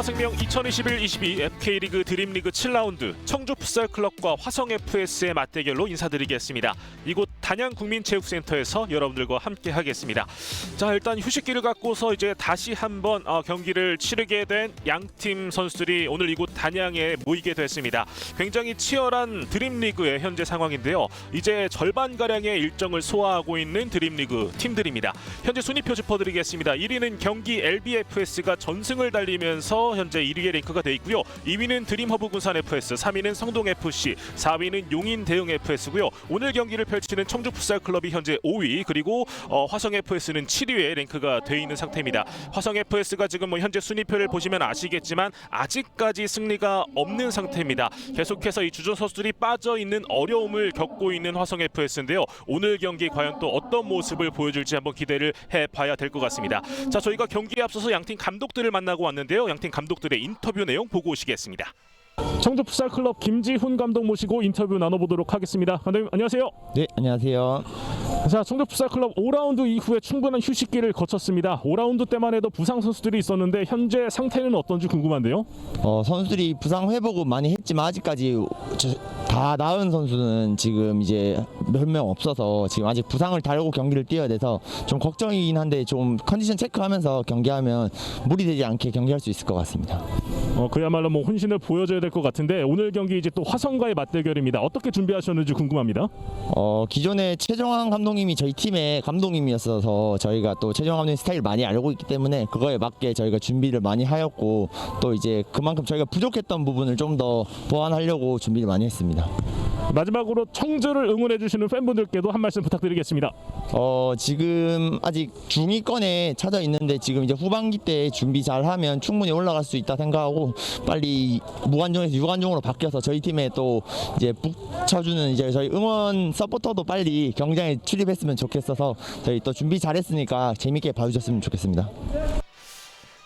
하나생명 2021-22 FK리그 드림리그 7라운드 청주풋살클럽과 화성FS의 맞대결로 인사드리겠습니다. 이곳 단양국민체육센터에서 여러분들과 함께 하겠습니다. 자, 일단 휴식기를 갖고서 이제 다시 한번 경기를 치르게 된 양팀 선수들이 오늘 이곳 단양에 모이게 됐습니다. 굉장히 치열한 드림리그의 현재 상황인데요. 이제 절반가량의 일정을 소화하고 있는 드림리그 팀들입니다. 현재 순위표 짚어드리겠습니다. 1위는 경기 LBFS가 전승을 달리면서 현재 1위의 랭크가 돼 있고요. 2위는 드림허브 군산FS, 3위는 성동FC, 4위는 용인대흥FS고요. 오늘 경기를 펼치는 청주풋살클럽이 현재 5위, 그리고 화성FS는 7위에 랭크가 돼 있는 상태입니다. 화성FS가 지금 현재 순위표를 보시면 아시겠지만 아직까지 승리가 없는 상태입니다. 계속해서 이 주전 선수들이 빠져 있는 어려움을 겪고 있는 화성FS인데요. 오늘 경기 과연 또 어떤 모습을 보여줄지 한번 기대를 해봐야 될 것 같습니다. 자, 저희가 경기에 앞서서 양팀 감독들을 만나고 왔는데요. 양팀 감독들의 인터뷰 내용 보고 오시겠습니다. 청주풋살클럽 김지훈 감독 모시고 인터뷰 나눠보도록 하겠습니다. 감독님 안녕하세요. 네, 안녕하세요. 자, 청주풋살클럽 5라운드 이후에 충분한 휴식기를 거쳤습니다. 5라운드 때만 해도 부상 선수들이 있었는데 현재 상태는 어떤지 궁금한데요. 선수들이 부상 회복은 많이 했지만 아직까지 다 나은 선수는 지금 이제 몇 명 없어서 지금 아직 부상을 다루고 경기를 뛰어야 돼서 좀 걱정이긴 한데 좀 컨디션 체크하면서 경기하면 무리되지 않게 경기할 수 있을 것 같습니다. 그야말로 뭐 혼신을 보여줘야 될 것 같은데 오늘 경기 이제 또 화성과의 맞대결입니다. 어떻게 준비하셨는지 궁금합니다. 기존에 최정환 감독님이 저희 팀의 감독님이었어서 저희가 또 최정환 감독님 스타일을 많이 알고 있기 때문에 그거에 맞게 저희가 준비를 많이 하였고 또 이제 그만큼 저희가 부족했던 부분을 좀 더 보완하려고 준비를 많이 했습니다. 마지막으로 청주를 응원해 주시는 팬분들께도 한 말씀 부탁드리겠습니다. 지금 아직 중위권에 찾아 있는데 지금 이제 후반기 때 준비 잘하면 충분히 올라갈 수 있다 생각하고 빨리 무관중에서 유관중으로 바뀌어서 저희 팀에 또 이제 붙여주는 이제 저희 응원 서포터도 빨리 경기장에 출입했으면 좋겠어서 저희 또 준비 잘했으니까 재밌게 봐주셨으면 좋겠습니다.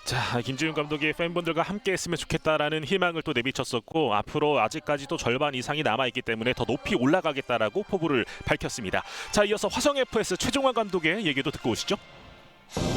자, 김지훈 감독이 팬분들과 함께 했으면 좋겠다라는 희망을 또 내비쳤었고 앞으로 아직까지도 절반 이상이 남아있기 때문에 더 높이 올라가겠다라고 포부를 밝혔습니다. 자, 이어서 화성FS 최종환 감독의 얘기도 듣고 오시죠.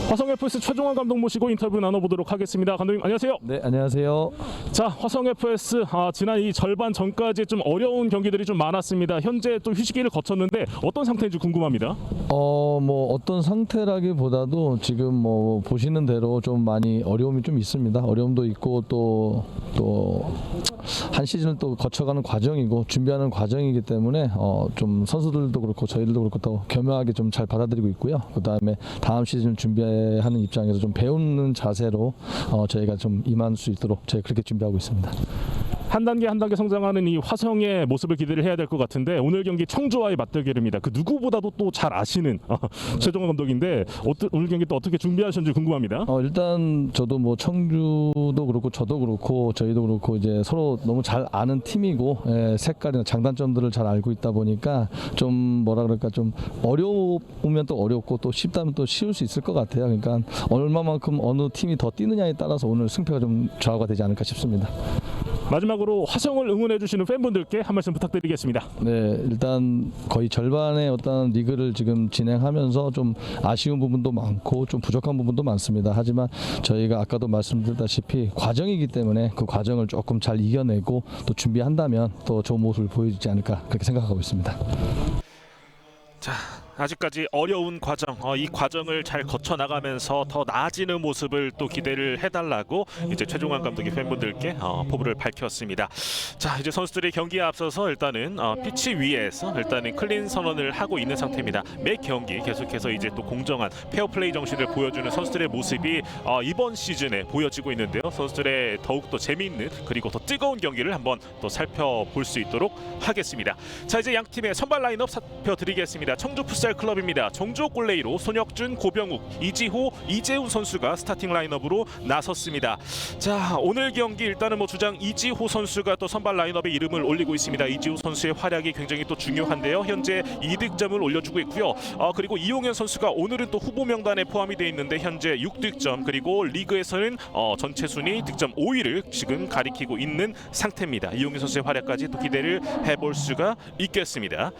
화성FS 최종환 감독 모시고 인터뷰 나눠보도록 하겠습니다. 감독님 안녕하세요. 네, 안녕하세요. 자, 화성FS 지난 이 절반 전까지 좀 어려운 경기들이 좀 많았습니다. 현재 또 휴식기를 거쳤는데 어떤 상태인지 궁금합니다. 뭐 어떤 상태라기보다도 지금 뭐 보시는 대로 좀 많이 어려움이 좀 있습니다. 어려움도 있고 또 한 시즌을 또 거쳐가는 과정이고 준비하는 과정이기 때문에 좀 선수들도 그렇고 저희들도 그렇고 또 겸허하게 좀 잘 받아들이고 있고요. 그다음에 다음 시즌 준비하는 입장에서 좀 배우는 자세로 저희가 좀 임할 수 있도록 저희 그렇게 준비하고 있습니다. 한 단계 한 단계 성장하는 이 화성의 모습을 기대를 해야 될 것 같은데 오늘 경기 청주와의 맞대결입니다. 그 누구보다도 또 잘 아시는 최종환 감독인데 오늘 경기 또 어떻게 준비하셨는지 궁금합니다. 일단 저도 뭐 청주도 그렇고 저도 그렇고 저희도 그렇고 이제 서로 너무 잘 아는 팀이고 색깔이나 장단점들을 잘 알고 있다 보니까 좀 뭐라 그럴까 좀 어려우면 또 어렵고 또 쉽다면 또 쉬울 수 있을 것 같아요. 그러니까 얼마만큼 어느 팀이 더 뛰느냐에 따라서 오늘 승패가 좀 좌우가 되지 않을까 싶습니다. 마지막으로 화성을 응원해 주시는 팬분들께 한 말씀 부탁드리겠습니다. 네, 일단 거의 절반의 어떤 리그를 지금 진행하면서 좀 아쉬운 부분도 많고 좀 부족한 부분도 많습니다. 하지만 저희가 아까도 말씀드렸다시피 과정이기 때문에 그 과정을 조금 잘 이겨내고 또 준비한다면 또 좋은 모습을 보여주지 않을까 그렇게 생각하고 있습니다. 자, 아직까지 어려운 과정, 이 과정을 잘 거쳐 나가면서 더 나아지는 모습을 또 기대를 해달라고 이제 최종환 감독이 팬분들께 포부를 밝혔습니다. 자, 이제 선수들이 경기에 앞서서 일단은 피치 위에서 일단은 클린 선언을 하고 있는 상태입니다. 매 경기 계속해서 이제 또 공정한 페어플레이 정신을 보여주는 선수들의 모습이 이번 시즌에 보여지고 있는데요. 선수들의 더욱 더 재미있는 그리고 더 뜨거운 경기를 한번 또 살펴볼 수 있도록 하겠습니다. 자, 이제 양 팀의 선발 라인업 살펴드리겠습니다. 청주풋살 클럽입니다. 정주호 골레이로 손혁준, 고병욱, 이지호, 이재훈 선수가 스타팅 라인업으로 나섰습니다. 자, 오늘 경기 일단은 뭐 주장 이지호 선수가 또 선발 라인업에 이름을 올리고 있습니다. 이지호 선수의 활약이 굉장히 또 중요한데요. 현재 2득점을 올려주고 있고요. 그리고 이용현 선수가 오늘은 또 후보 명단에 포함이 되어 있는데 현재 6득점, 그리고 리그에서는 전체 순위 득점 5위를 지금 가리키고 있는 상태입니다. 이용현 선수의 활약까지 또 기대를 해볼 수가 있겠습니다.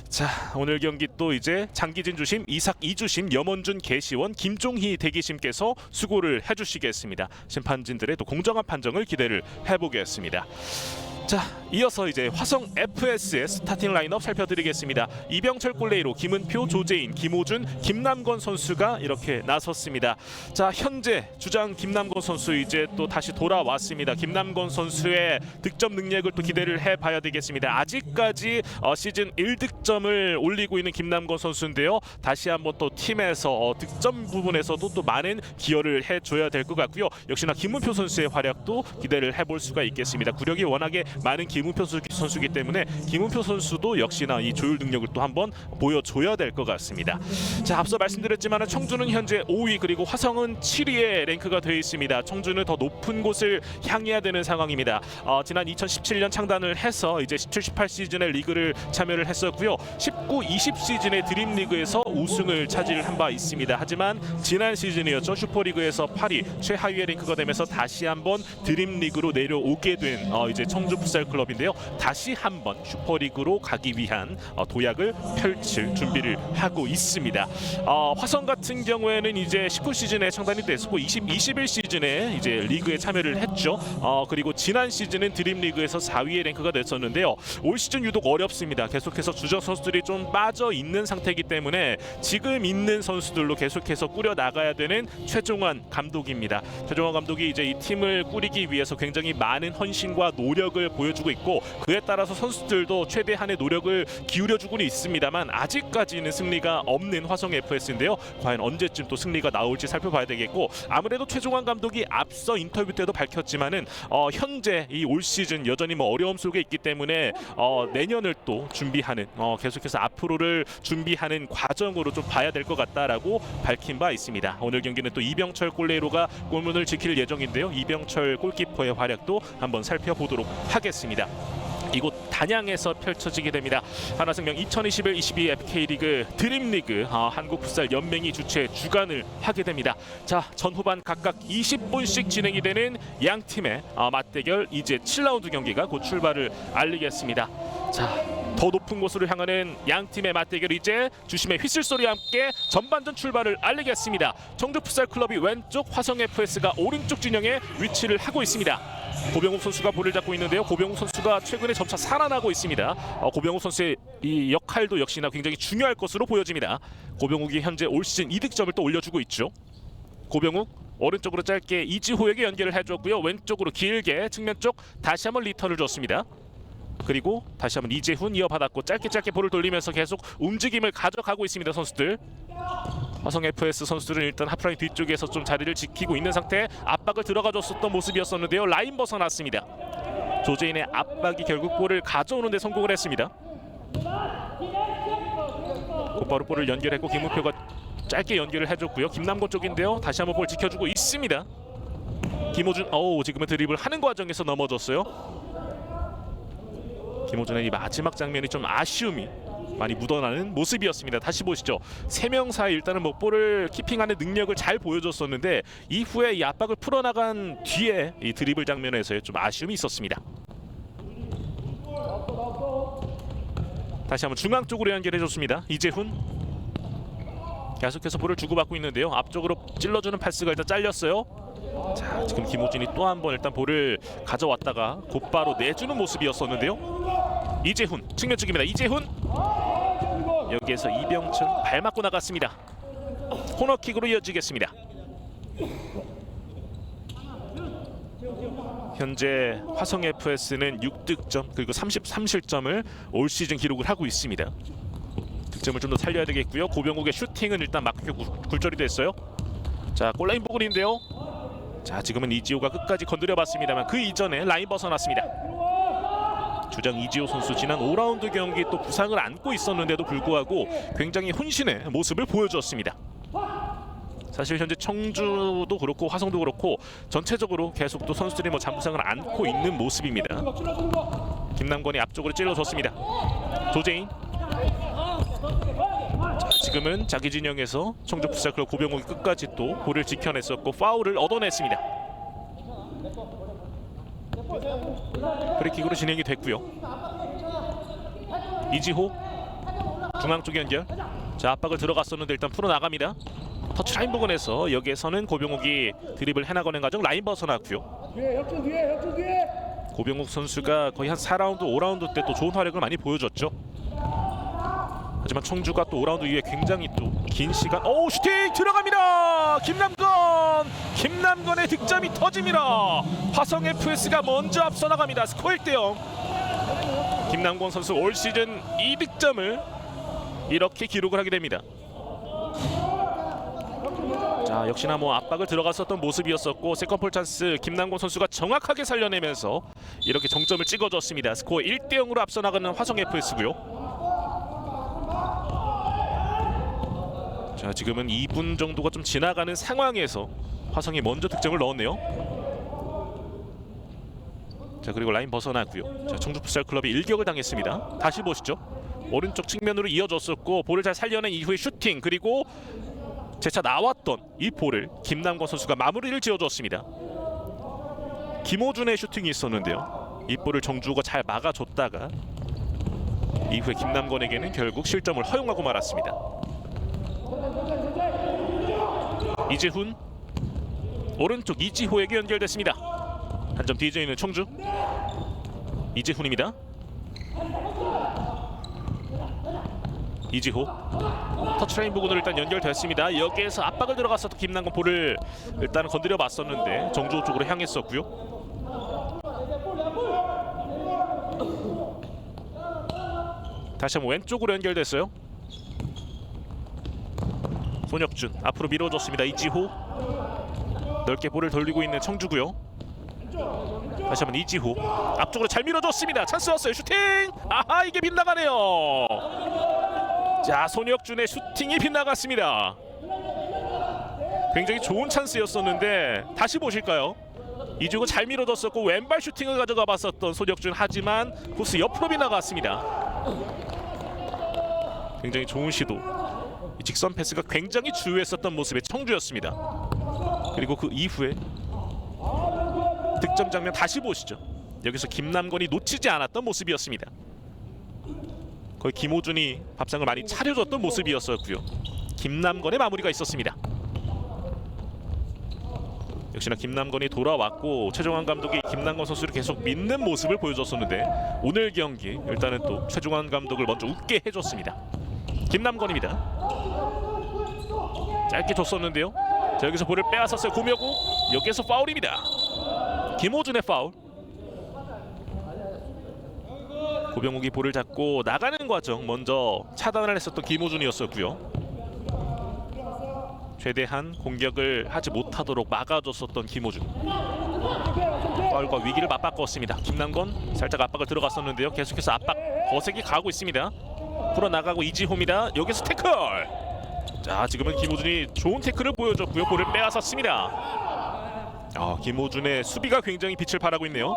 자, 오늘 경기 또 이제 장기진 주심, 이삭 이주심, 염원준 개시원, 김종희 대기심께서 수고를 해주시겠습니다. 심판진들의 또 공정한 판정을 기대를 해보겠습니다. 자, 이어서 이제 화성 FS의 스타팅 라인업 살펴드리겠습니다. 이병철 골레이로 김은표, 조재인, 김호준, 김남건 선수가 이렇게 나섰습니다. 자, 현재 주장 김남건 선수 이제 또 다시 돌아왔습니다. 김남건 선수의 득점 능력을 또 기대를 해봐야 되겠습니다. 아직까지 시즌 1득점을 올리고 있는 김남건 선수인데요. 다시 한번 또 팀에서 득점 부분에서도 또 많은 기여를 해줘야 될 것 같고요. 역시나 김은표 선수의 활약도 기대를 해볼 수가 있겠습니다. 구력이 워낙에 많은 김은표 선수이기 때문에 김은표 선수도 역시나 이 조율 능력을 또 한번 보여줘야 될 것 같습니다. 자, 앞서 말씀드렸지만 청주는 현재 5위 그리고 화성은 7위에 랭크가 되어 있습니다. 청주는 더 높은 곳을 향해야 되는 상황입니다. 지난 2017년 창단을 해서 이제 17, 18 시즌에 리그를 참여를 했었고요. 19, 20 시즌에 드림리그에서 우승을 차지한 바 있습니다. 하지만 지난 시즌이었죠. 슈퍼리그에서 8위 최하위의 랭크가 되면서 다시 한번 드림리그로 내려오게 된 이제 청주 풋살 클럽인데요. 다시 한번 슈퍼리그로 가기 위한 도약을 펼칠 준비를 하고 있습니다. 화성 같은 경우에는 이제 19 시즌에 창단이 됐고 20, 21 시즌에 이제 리그에 참여를 했죠. 그리고 지난 시즌은 드림리그에서 4위의 랭크가 됐었는데요. 올 시즌 유독 어렵습니다. 계속해서 주전 선수들이 좀 빠져 있는 상태이기 때문에 지금 있는 선수들로 계속해서 꾸려 나가야 되는 최종환 감독입니다. 최종환 감독이 이제 이 팀을 꾸리기 위해서 굉장히 많은 헌신과 노력을 보여주고 있고 그에 따라서 선수들도 최대한의 노력을 기울여주고는 있습니다만 아직까지는 승리가 없는 화성 FS인데요. 과연 언제쯤 또 승리가 나올지 살펴봐야 되겠고 아무래도 최종환 감독이 앞서 인터뷰 때도 밝혔지만은 현재 이 올 시즌 여전히 뭐 어려움 속에 있기 때문에 내년을 또 준비하는 계속해서 앞으로를 준비하는 과정으로 좀 봐야 될 것 같다라고 밝힌 바 있습니다. 오늘 경기는 또 이병철 골레이로가 골문을 지킬 예정인데요. 이병철 골키퍼의 활약도 한번 살펴보도록 하겠습니다. 이곳 단양에서 펼쳐지게 됩니다. 하나생명 2021-22 FK리그 드림리그 한국풋살연맹이 주최 주관을 하게 됩니다. 자, 전후반 각각 20분씩 진행이 되는 양 팀의 맞대결 이제 7라운드 경기가 곧 출발을 알리겠습니다. 자, 더 높은 곳으로 향하는 양 팀의 맞대결 이제 주심의 휘슬 소리와 함께 전반전 출발을 알리겠습니다. 청주풋살클럽이 왼쪽, 화성 FS가 오른쪽 진영에 위치를 하고 있습니다. 고병욱 선수가 볼을 잡고 있는데요. 고병욱 선수가 최근에 점차 살아나고 있습니다. 고병욱 선수의 이 역할도 역시나 굉장히 중요할 것으로 보여집니다. 고병욱이 현재 올 시즌 2득점을 또 올려주고 있죠. 고병욱 오른쪽으로 짧게 이지호에게 연결을 해줬고요. 왼쪽으로 길게 측면 쪽 다시 한번 리턴을 줬습니다. 그리고 다시 한번 이재훈 이어받았고 짧게 볼을 돌리면서 계속 움직임을 가져가고 있습니다. 선수들. 화성 FS 선수들은 일단 하프라인 뒤쪽에서 좀 자리를 지키고 있는 상태 압박을 들어가줬었던 모습이었었는데요. 라인 벗어났습니다. 조재인의 압박이 결국 볼을 가져오는 데 성공을 했습니다. 곧바로 볼을 연결했고 김은표가 짧게 연결을 해줬고요. 김남건 쪽인데요. 다시 한번 볼 지켜주고 있습니다. 김호준 지금은 드리블 하는 과정에서 넘어졌어요. 김호준의 이 마지막 장면이 좀 아쉬움이 많이 묻어나는 모습이었습니다. 다시 보시죠. 3명 사이 일단은 뭐 볼을 키핑하는 능력을 잘 보여줬었는데 이후에 이 압박을 풀어나간 뒤에 이 드리블 장면에서의 좀 아쉬움이 있었습니다. 다시 한번 중앙 쪽으로 연결해줬습니다. 이재훈 계속해서 볼을 주고받고 있는데요. 앞쪽으로 찔러주는 패스가 일단 잘렸어요. 자, 지금 김호준이 또 한 번 일단 볼을 가져왔다가 곧바로 내주는 모습이었었는데요. 이재훈 측면 쪽입니다. 이재훈 여기에서 이병철 발 맞고 나갔습니다. 코너킥으로 이어지겠습니다. 현재 화성 FS는 6득점 그리고 33실점을 올 시즌 기록을 하고 있습니다. 득점을 좀 더 살려야 되겠고요. 고병욱의 슈팅은 일단 막혀 굴절이 됐어요. 자, 골라인 부근인데요. 자, 지금은 이지호가 끝까지 건드려봤습니다만 그 이전에 라인 벗어났습니다. 주장 이지호 선수 지난 5라운드 경기 또 부상을 안고 있었는데도 불구하고 굉장히 혼신의 모습을 보여주었습니다. 사실 현재 청주도 그렇고 화성도 그렇고 전체적으로 계속 또 선수들이 뭐 잔부상을 안고 있는 모습입니다. 김남건이 앞쪽으로 찔러줬습니다. 조재인. 자, 지금은 자기 진영에서 청주 풋살클럽 고병욱이 끝까지 또 볼을 지켜냈었고 파울을 얻어냈습니다. 프리킥으로 진행이 됐고요. 이지호 중앙 쪽 연결. 자, 압박을 들어갔었는데 일단 풀어 나갑니다. 터치라인 부근에서 여기에서는 고병욱이 드립을 해나가는 과정 라인 벗어났고요. 뒤에 혁준 뒤에 고병욱 선수가 거의 한 4라운드, 5라운드 때 또 좋은 활약을 많이 보여줬죠. 하지만 청주가 또 5라운드 이후에 굉장히 또 긴 시간 슈팅 들어갑니다. 김남건의 득점이 터집니다. 화성 FS가 먼저 앞서 나갑니다. 스코어 1대0. 김남건 선수 올 시즌 2득점을 이렇게 기록을 하게 됩니다. 자, 역시나 뭐 압박을 들어갔었던 모습이었었고 세컨볼 찬스 김남곤 선수가 정확하게 살려내면서 이렇게 정점을 찍어줬습니다. 스코어 1대0으로 앞서 나가는 화성 FS고요. 자, 지금은 2분 정도가 좀 지나가는 상황에서 화성이 먼저 득점을 넣었네요. 자, 그리고 라인 벗어났고요. 자, 청주 풋살 클럽이 일격을 당했습니다. 다시 보시죠. 오른쪽 측면으로 이어졌었고 볼을 잘 살려낸 이후에 슈팅, 그리고 재차 나왔던 이 볼을 김남건 선수가 마무리를 지어줬습니다. 김호준의 슈팅이 있었는데요. 이 볼을 정주호가 잘 막아줬다가 이후에 김남건에게는 결국 실점을 허용하고 말았습니다. 이재훈 오른쪽 이지호에게 연결됐습니다. 한 점 뒤져 있는 청주. 이재훈입니다. 이지호 터치라인 부근으로 일단 연결됐습니다. 여기에서 압박을 들어갔었던 김남건 볼을 일단은 건드려 봤었는데 정주호 쪽으로 향했었고요. 다시 한번 왼쪽으로 연결됐어요. 손혁준 앞으로 밀어줬습니다. 이지호 넓게 볼을 돌리고 있는 청주고요. 다시 한번 이지호 앞쪽으로 잘 밀어줬습니다. 찬스 왔어요. 슈팅! 아하, 이게 빗나가네요. 자, 손혁준의 슈팅이 빗나갔습니다. 굉장히 좋은 찬스였었는데 다시 보실까요? 이지호가 잘 밀어줬었고 왼발 슈팅을 가져가 봤었던 손혁준, 하지만 코스 옆으로 빗나갔습니다. 굉장히 좋은 시도. 이 직선 패스가 굉장히 주요했었던 모습의 청주였습니다. 그리고 그 이후에 득점 장면 다시 보시죠. 여기서 김남건이 놓치지 않았던 모습이었습니다. 거의 김호준이 밥상을 많이 차려줬던 모습이었었고요. 김남건의 마무리가 있었습니다. 역시나 김남건이 돌아왔고 최종환 감독이 김남건 선수를 계속 믿는 모습을 보여줬었는데 오늘 경기 일단은 또 최종환 감독을 먼저 웃게 해줬습니다. 김남건입니다. 짧게 줬었는데요. 자, 여기서 볼을 빼앗았어요. 고명욱. 여기에서 파울입니다. 김호준의 파울. 고병욱이 볼을 잡고 나가는 과정 먼저 차단을 했었던 김호준이었었고요. 최대한 공격을 하지 못하도록 막아줬었던 김호준. 파울과 위기를 맞바꿨습니다. 김남건 살짝 압박을 들어갔었는데요. 계속해서 압박 거세게 가고 있습니다. 풀어나가고 이지호입니다. 여기서 태클. 자, 지금은 김호준이 좋은 태클을 보여줬고요. 볼을 빼앗았습니다. 김호준의 수비가 굉장히 빛을 발하고 있네요.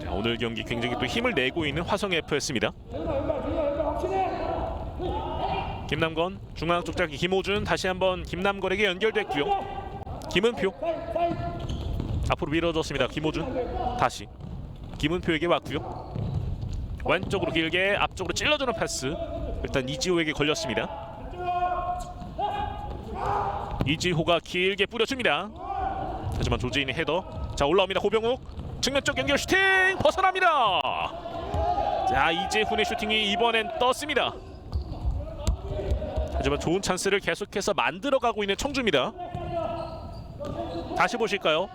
자, 오늘 경기 굉장히 또 힘을 내고 있는 화성 FS입니다. 김남건 중앙 쪽 잡기 김호준 다시 한번 김남건에게 연결됐고요. 김은표 앞으로 밀어줬습니다. 김호준 다시 김은표에게 왔고요. 왼쪽으로 길게 앞쪽으로 찔러주는 패스. 일단 이지호에게 걸렸습니다. 이지호가 길게 뿌려줍니다. 하지만 조재인의 헤더. 자, 올라옵니다. 고병욱 측면 쪽 연결 슈팅 벗어납니다. 자, 이재훈의 슈팅이 이번엔 떴습니다. 하지만 좋은 찬스를 계속해서 만들어가고 있는 청주입니다. 다시 보실까요?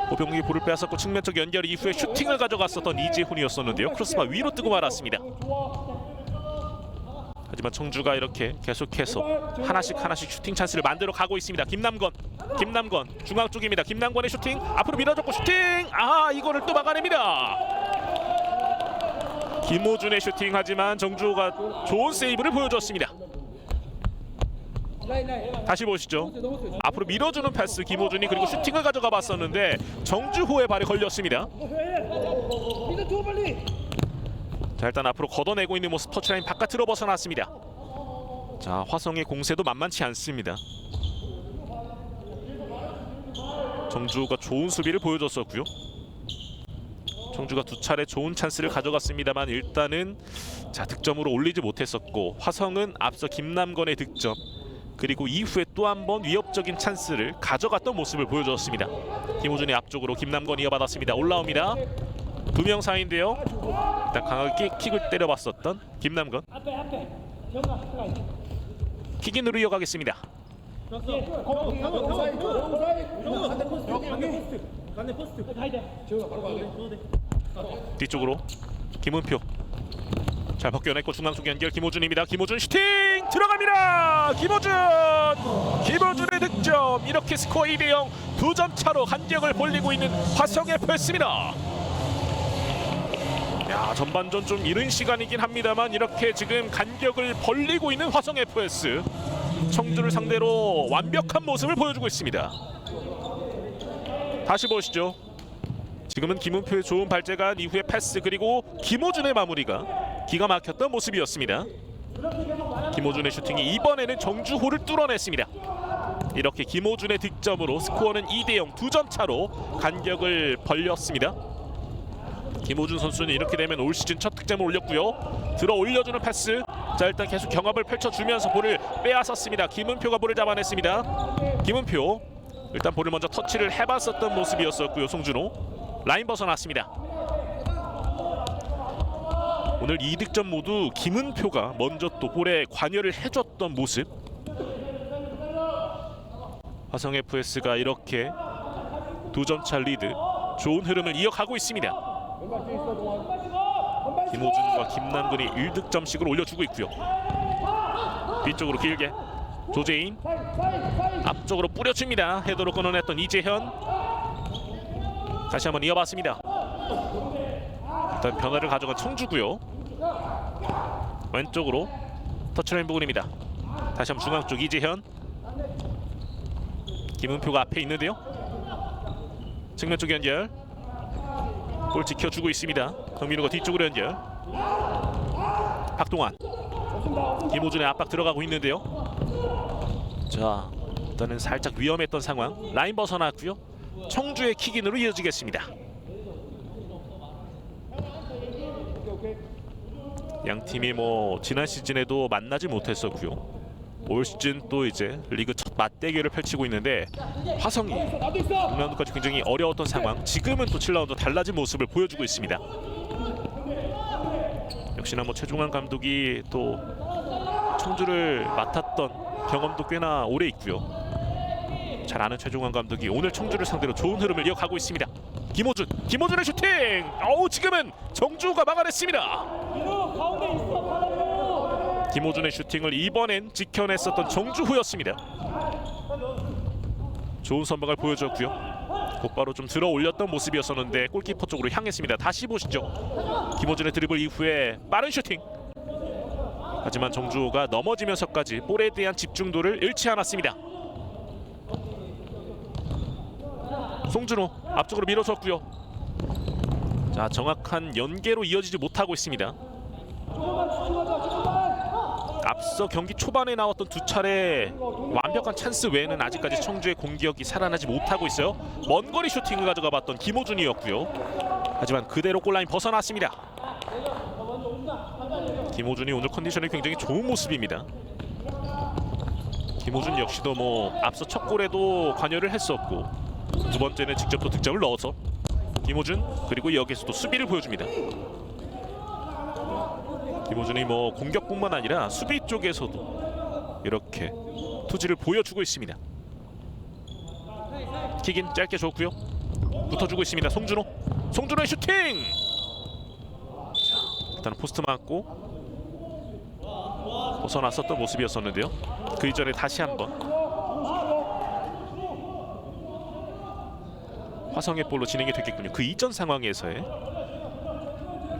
고병욱이 볼을 빼앗았고 측면 쪽 연결 이후에 슈팅을 가져갔었던 이재훈이었었는데요. 크로스바 위로 뜨고 말았습니다. 하지만 청주가 이렇게 계속해서 하나씩 슈팅 찬스를 만들어 가고 있습니다. 김남건 중앙 쪽입니다. 김남건의 슈팅 앞으로 밀어줬고 슈팅! 이거를 또 막아냅니다. 김호준의 슈팅, 하지만 정주호가 좋은 세이브를 보여줬습니다. 다시 보시죠. 앞으로 밀어주는 패스 김호준이, 그리고 슈팅을 가져가 봤었는데 정주호의 발에 걸렸습니다. 자, 일단 앞으로 걷어내고 있는 모습. 터치라인 바깥으로 벗어났습니다. 자, 화성의 공세도 만만치 않습니다. 정주호가 좋은 수비를 보여줬었고요. 청주가 두 차례 좋은 찬스를 가져갔습니다만 일단은 자 득점으로 올리지 못했었고 화성은 앞서 김남건의 득점 그리고 이후에 또 한 번 위협적인 찬스를 가져갔던 모습을 보여주었습니다. 김호준이 앞쪽으로 김남건 이어받았습니다. 올라옵니다. 두 명 사이인데요. 일단 강하게 킥을 때려봤었던 김남건. 킥인으로 이어가겠습니다. 뒤쪽으로 김은표 잘 벗겨냈고 중앙 속 연결 김호준입니다. 김호준 슈팅 들어갑니다. 김호준의 득점. 이렇게 스코어 2대0 2점 차로 간격을 벌리고 있는 화성 FS입니다. 야, 전반전 좀 이른 시간이긴 합니다만 이렇게 지금 간격을 벌리고 있는 화성 FS. 청주를 상대로 완벽한 모습을 보여주고 있습니다. 다시 보시죠. 지금은 김은표의 좋은 발재간 이후에 패스 그리고 김호준의 마무리가 기가 막혔던 모습이었습니다. 김호준의 슈팅이 이번에는 정주호를 뚫어냈습니다. 이렇게 김호준의 득점으로 스코어는 2대0 2점 차로 간격을 벌렸습니다. 김호준 선수는 이렇게 되면 올 시즌 첫 득점을 올렸고요. 들어 올려주는 패스. 자 일단 계속 경합을 펼쳐주면서 볼을 빼앗았습니다. 김은표가 볼을 잡아냈습니다. 김은표 일단 볼을 먼저 터치를 해봤었던 모습이었었고요. 송준호 라인 벗어났습니다. 오늘 2득점 모두 김은표가 먼저 또 볼에 관여를 해줬던 모습. 화성 FS가 이렇게 2점차 리드 좋은 흐름을 이어가고 있습니다. 김호준과 김남근이 1득점씩을 올려주고 있고요. 뒤쪽으로 길게 조재인 앞쪽으로 뿌려줍니다. 헤더로 끊어냈던 이재현 다시 한번 이어봤습니다. 일단 변화를 가져간 청주고요. 왼쪽으로 터치라인 부분입니다. 다시 한번 중앙 쪽 이재현 김은표가 앞에 있는데요. 측면 쪽 연결 볼 지켜주고 있습니다. 정민우가 뒤쪽으로 연결 박동환 김호준의 압박 들어가고 있는데요. 자 일단은 살짝 위험했던 상황 라인 벗어났고요. 청주의 킥인으로 이어지겠습니다. 양 팀이 뭐 지난 시즌에도 만나지 못했었고요. 올 시즌 또 이제 리그 첫 맞대결을 펼치고 있는데 화성이 6라운드까지 굉장히 어려웠던 상황 지금은 또 7라운드 달라진 모습을 보여주고 있습니다. 역시나 뭐 최종환 감독이 또 청주를 맡았던 경험도 꽤나 오래 있고요. 잘 아는 최종환 감독이 오늘 청주를 상대로 좋은 흐름을 이어가고 있습니다. 김호준의 슈팅! 지금은 정주호가 막아냈습니다. 김호준의 슈팅을 이번엔 지켜냈었던 정주호였습니다. 좋은 선방을 보여줬고요. 곧바로 좀 들어 올렸던 모습이었었는데 골키퍼 쪽으로 향했습니다. 다시 보시죠. 김호준의 드리블 이후에 빠른 슈팅. 하지만 정주호가 넘어지면서까지 볼에 대한 집중도를 잃지 않았습니다. 송준호 앞쪽으로 밀어줬고요. 자 정확한 연계로 이어지지 못하고 있습니다. 앞서 경기 초반에 나왔던 두 차례 완벽한 찬스 외에는 아직까지 청주의 공격이 살아나지 못하고 있어요. 먼 거리 슈팅을 가져가 봤던 김호준이었고요. 하지만 그대로 골라인 벗어났습니다. 김호준이 오늘 컨디션이 굉장히 좋은 모습입니다. 김호준 역시도 뭐 앞서 첫 골에도 관여를 했었고 두 번째는 직접 또 득점을 넣어서 김호준 그리고 여기서도 수비를 보여줍니다. 김호준이 뭐 공격뿐만 아니라 수비 쪽에서도 이렇게 투지를 보여주고 있습니다. 킥인 짧게 줬고요. 붙어주고 있습니다. 송준호의 슈팅! 자, 일단 포스트 맞고 벗어났었던 모습이었었는데요. 그 이전에 다시 한번 화성의 볼로 진행이 됐겠군요. 그 이전 상황에서의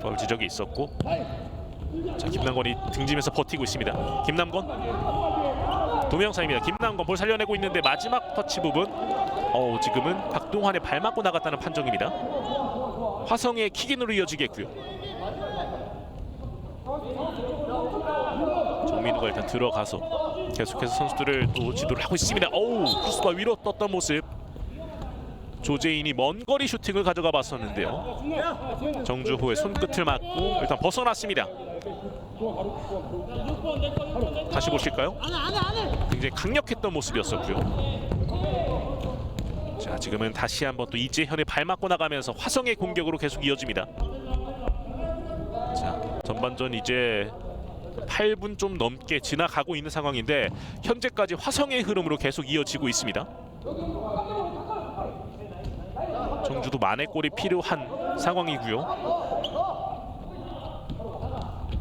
파울 지적이 있었고 자 김남건이 등지면서 버티고 있습니다. 김남건 두 명 사이입니다. 김남건 볼 살려내고 있는데 마지막 터치 부분 지금은 박동환의 발 맞고 나갔다는 판정입니다. 화성의 킥인으로 이어지겠고요. 정민우가 일단 들어가서 계속해서 선수들을 또 지도를 하고 있습니다. 크로스바 위로 떴던 모습 조재인이 먼 거리 슈팅을 가져가 봤었는데요. 정주호의 손끝을 맞고 일단 벗어났습니다. 다시 보실까요? 굉장히 강력했던 모습이었었고요. 자, 지금은 다시 한번 또 이재현의 발 맞고 나가면서 화성의 공격으로 계속 이어집니다. 자, 전반전 이제 8분 좀 넘게 지나가고 있는 상황인데 현재까지 화성의 흐름으로 계속 이어지고 있습니다. 정주도 만회골이 필요한 상황이고요.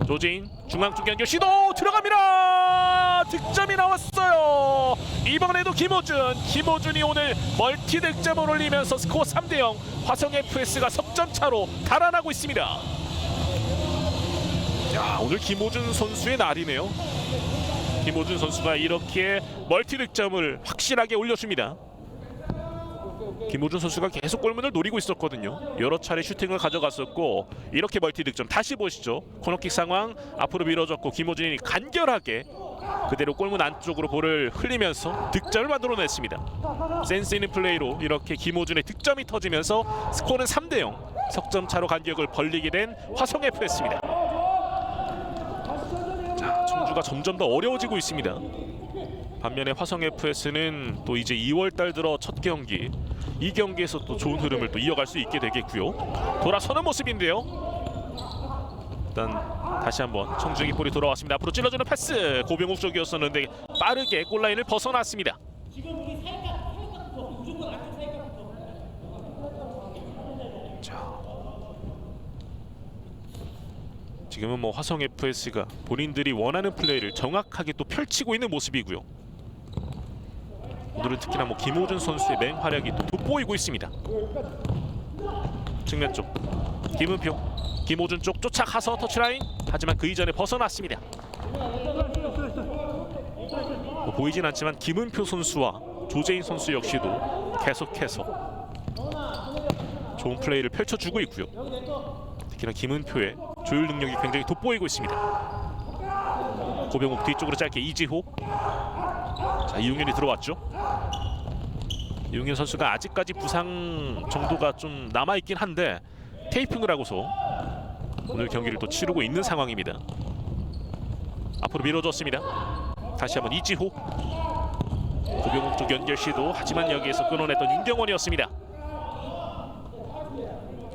조재인 중앙 쪽 연결 시도 들어갑니다. 득점이 나왔어요. 이번에도 김호준이 오늘 멀티 득점을 올리면서 스코어 3대0. 화성 FS가 석점 차로 달아나고 있습니다. 야, 오늘 김호준 선수의 날이네요. 김호준 선수가 이렇게 멀티 득점을 확실하게 올려줍니다. 김호준 선수가 계속 골문을 노리고 있었거든요. 여러 차례 슈팅을 가져갔었고 이렇게 멀티 득점. 다시 보시죠. 코너킥 상황 앞으로 밀어줬고 김호준이 간결하게 그대로 골문 안쪽으로 볼을 흘리면서 득점을 만들어냈습니다. 센스 있는 플레이로 이렇게 김호준의 득점이 터지면서 스코어는 3대0. 석점 차로 간격을 벌리게 된 화성 FS입니다. 자, 청주가 점점 더 어려워지고 있습니다. 반면에 화성 FS는 또 이제 2월달 들어 첫 경기, 이 경기에서 또 좋은 흐름을 또 이어갈 수 있게 되겠고요. 돌아서는 모습인데요. 일단 다시 한번 청중이 볼이 돌아왔습니다. 앞으로 찔러주는 패스, 고병욱 쪽이었었는데 빠르게 골라인을 벗어났습니다. 자, 지금은 뭐 화성 FS가 본인들이 원하는 플레이를 정확하게 또 펼치고 있는 모습이고요. 오늘은 특히나 뭐 김호준 선수의 맹활약이 또 돋보이고 있습니다. 측면 쪽 김은표, 김호준 쪽 쫓아가서 터치라인, 하지만 그 이전에 벗어났습니다. 뭐 보이진 않지만 김은표 선수와 조재인 선수 역시도 계속해서 좋은 플레이를 펼쳐주고 있고요. 특히나 김은표의 조율 능력이 굉장히 돋보이고 있습니다. 고병욱 뒤쪽으로 짧게 이지호. 자, 이용현이 들어왔죠. 이용현 선수가 아직까지 부상 정도가 좀 남아있긴 한데 테이핑을 하고서 오늘 경기를 또 치르고 있는 상황입니다. 앞으로 밀어줬습니다. 다시 한번 이지호. 고병욱 쪽 연결 시도, 하지만 여기에서 끊어냈던 윤경원이었습니다.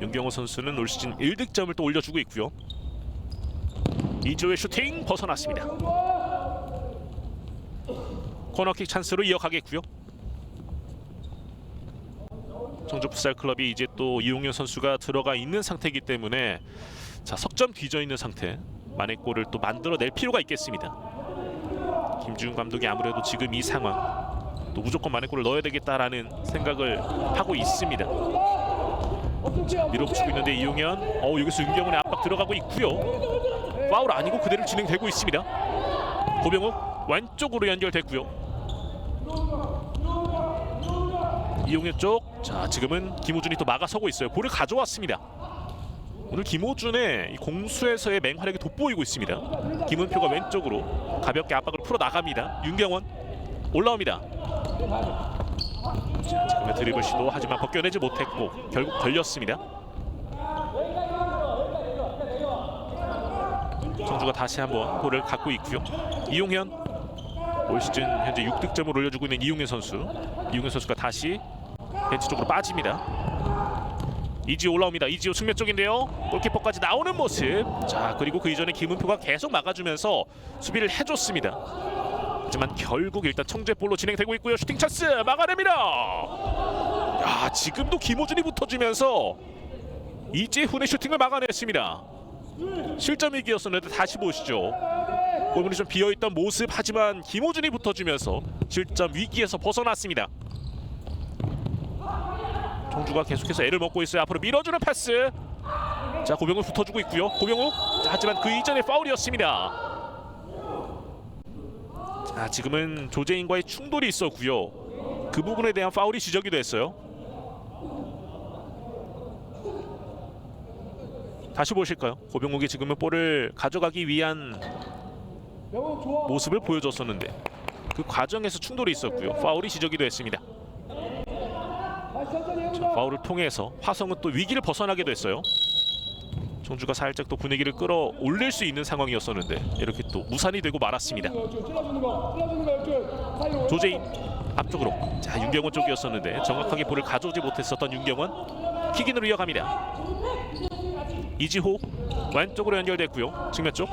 윤경원 선수는 올 시즌 1득점을 또 올려주고 있고요. 이지호의 슈팅 벗어났습니다. 코너킥 찬스로 이어가겠고요. 청주 풋살클럽이 이제 또 이용현 선수가 들어가 있는 상태이기 때문에 자, 석점 뒤져 있는 상태, 만회골을 또 만들어낼 필요가 있겠습니다. 김주훈 감독이 아무래도 지금 이 상황 또 무조건 만회골을 넣어야 되겠다라는 생각을 하고 있습니다. 자, 밀어붙이고 있는데 이용현, 여기서 윤경훈의 압박 들어가고 있고요. 파울 아니고 그대로 진행되고 있습니다. 고병욱 왼쪽으로 연결됐고요. 이용현 쪽, 자, 지금은 김호준이 또 막아서고 있어요. 볼을 가져왔습니다. 오늘 김호준의 이 공수에서의 맹활약이 돋보이고 있습니다. 김은표가 왼쪽으로 가볍게 압박을 풀어 나갑니다. 윤경원 올라옵니다. 자, 지금의 드리블 시도, 하지만 벗겨내지 못했고 결국 걸렸습니다. 청주가 다시 한번 볼을 갖고 있고요. 이용현, 올 시즌 현재 6득점을 올려주고 있는 이용현 선수가 다시 벤치 쪽으로 빠집니다. 이지호 올라옵니다. 이지호 측면 쪽인데요. 골키퍼까지 나오는 모습. 자, 그리고 그 이전에 김은표가 계속 막아주면서 수비를 해줬습니다. 하지만 결국 일단 청주의 볼로 진행되고 있고요. 슈팅 찬스 막아냅니다. 야, 지금도 김호준이 붙어주면서 이재훈의 슈팅을 막아냈습니다. 실점 위기였었는데 다시 보시죠. 골문이 좀 비어있던 모습, 하지만 김호준이 붙어주면서 실점 위기에서 벗어났습니다. 청주가 계속해서 애를 먹고 있어요. 앞으로 밀어주는 패스. 자, 고병욱 붙어주고 있고요. 고병욱, 하지만 그 이전에 파울이었습니다. 자, 지금은 조재인과의 충돌이 있었고요. 그 부분에 대한 파울이 지적이 됐어요. 다시 보실까요? 고병욱이 지금은 볼을 가져가기 위한 모습을 보여줬었는데 그 과정에서 충돌이 있었고요. 파울이 지적이 됐습니다. 자, 파울을 통해서 화성은 또 위기를 벗어나게 됐어요. 청주가 살짝 또 분위기를 끌어올릴 수 있는 상황이었었는데 이렇게 또 무산이 되고 말았습니다. 조재인 앞쪽으로, 자 윤경원 쪽이었었는데 정확하게 볼을 가져오지 못했었던 윤경원, 킥인으로 이어갑니다. 이지호 왼쪽으로 연결됐고요. 측면 쪽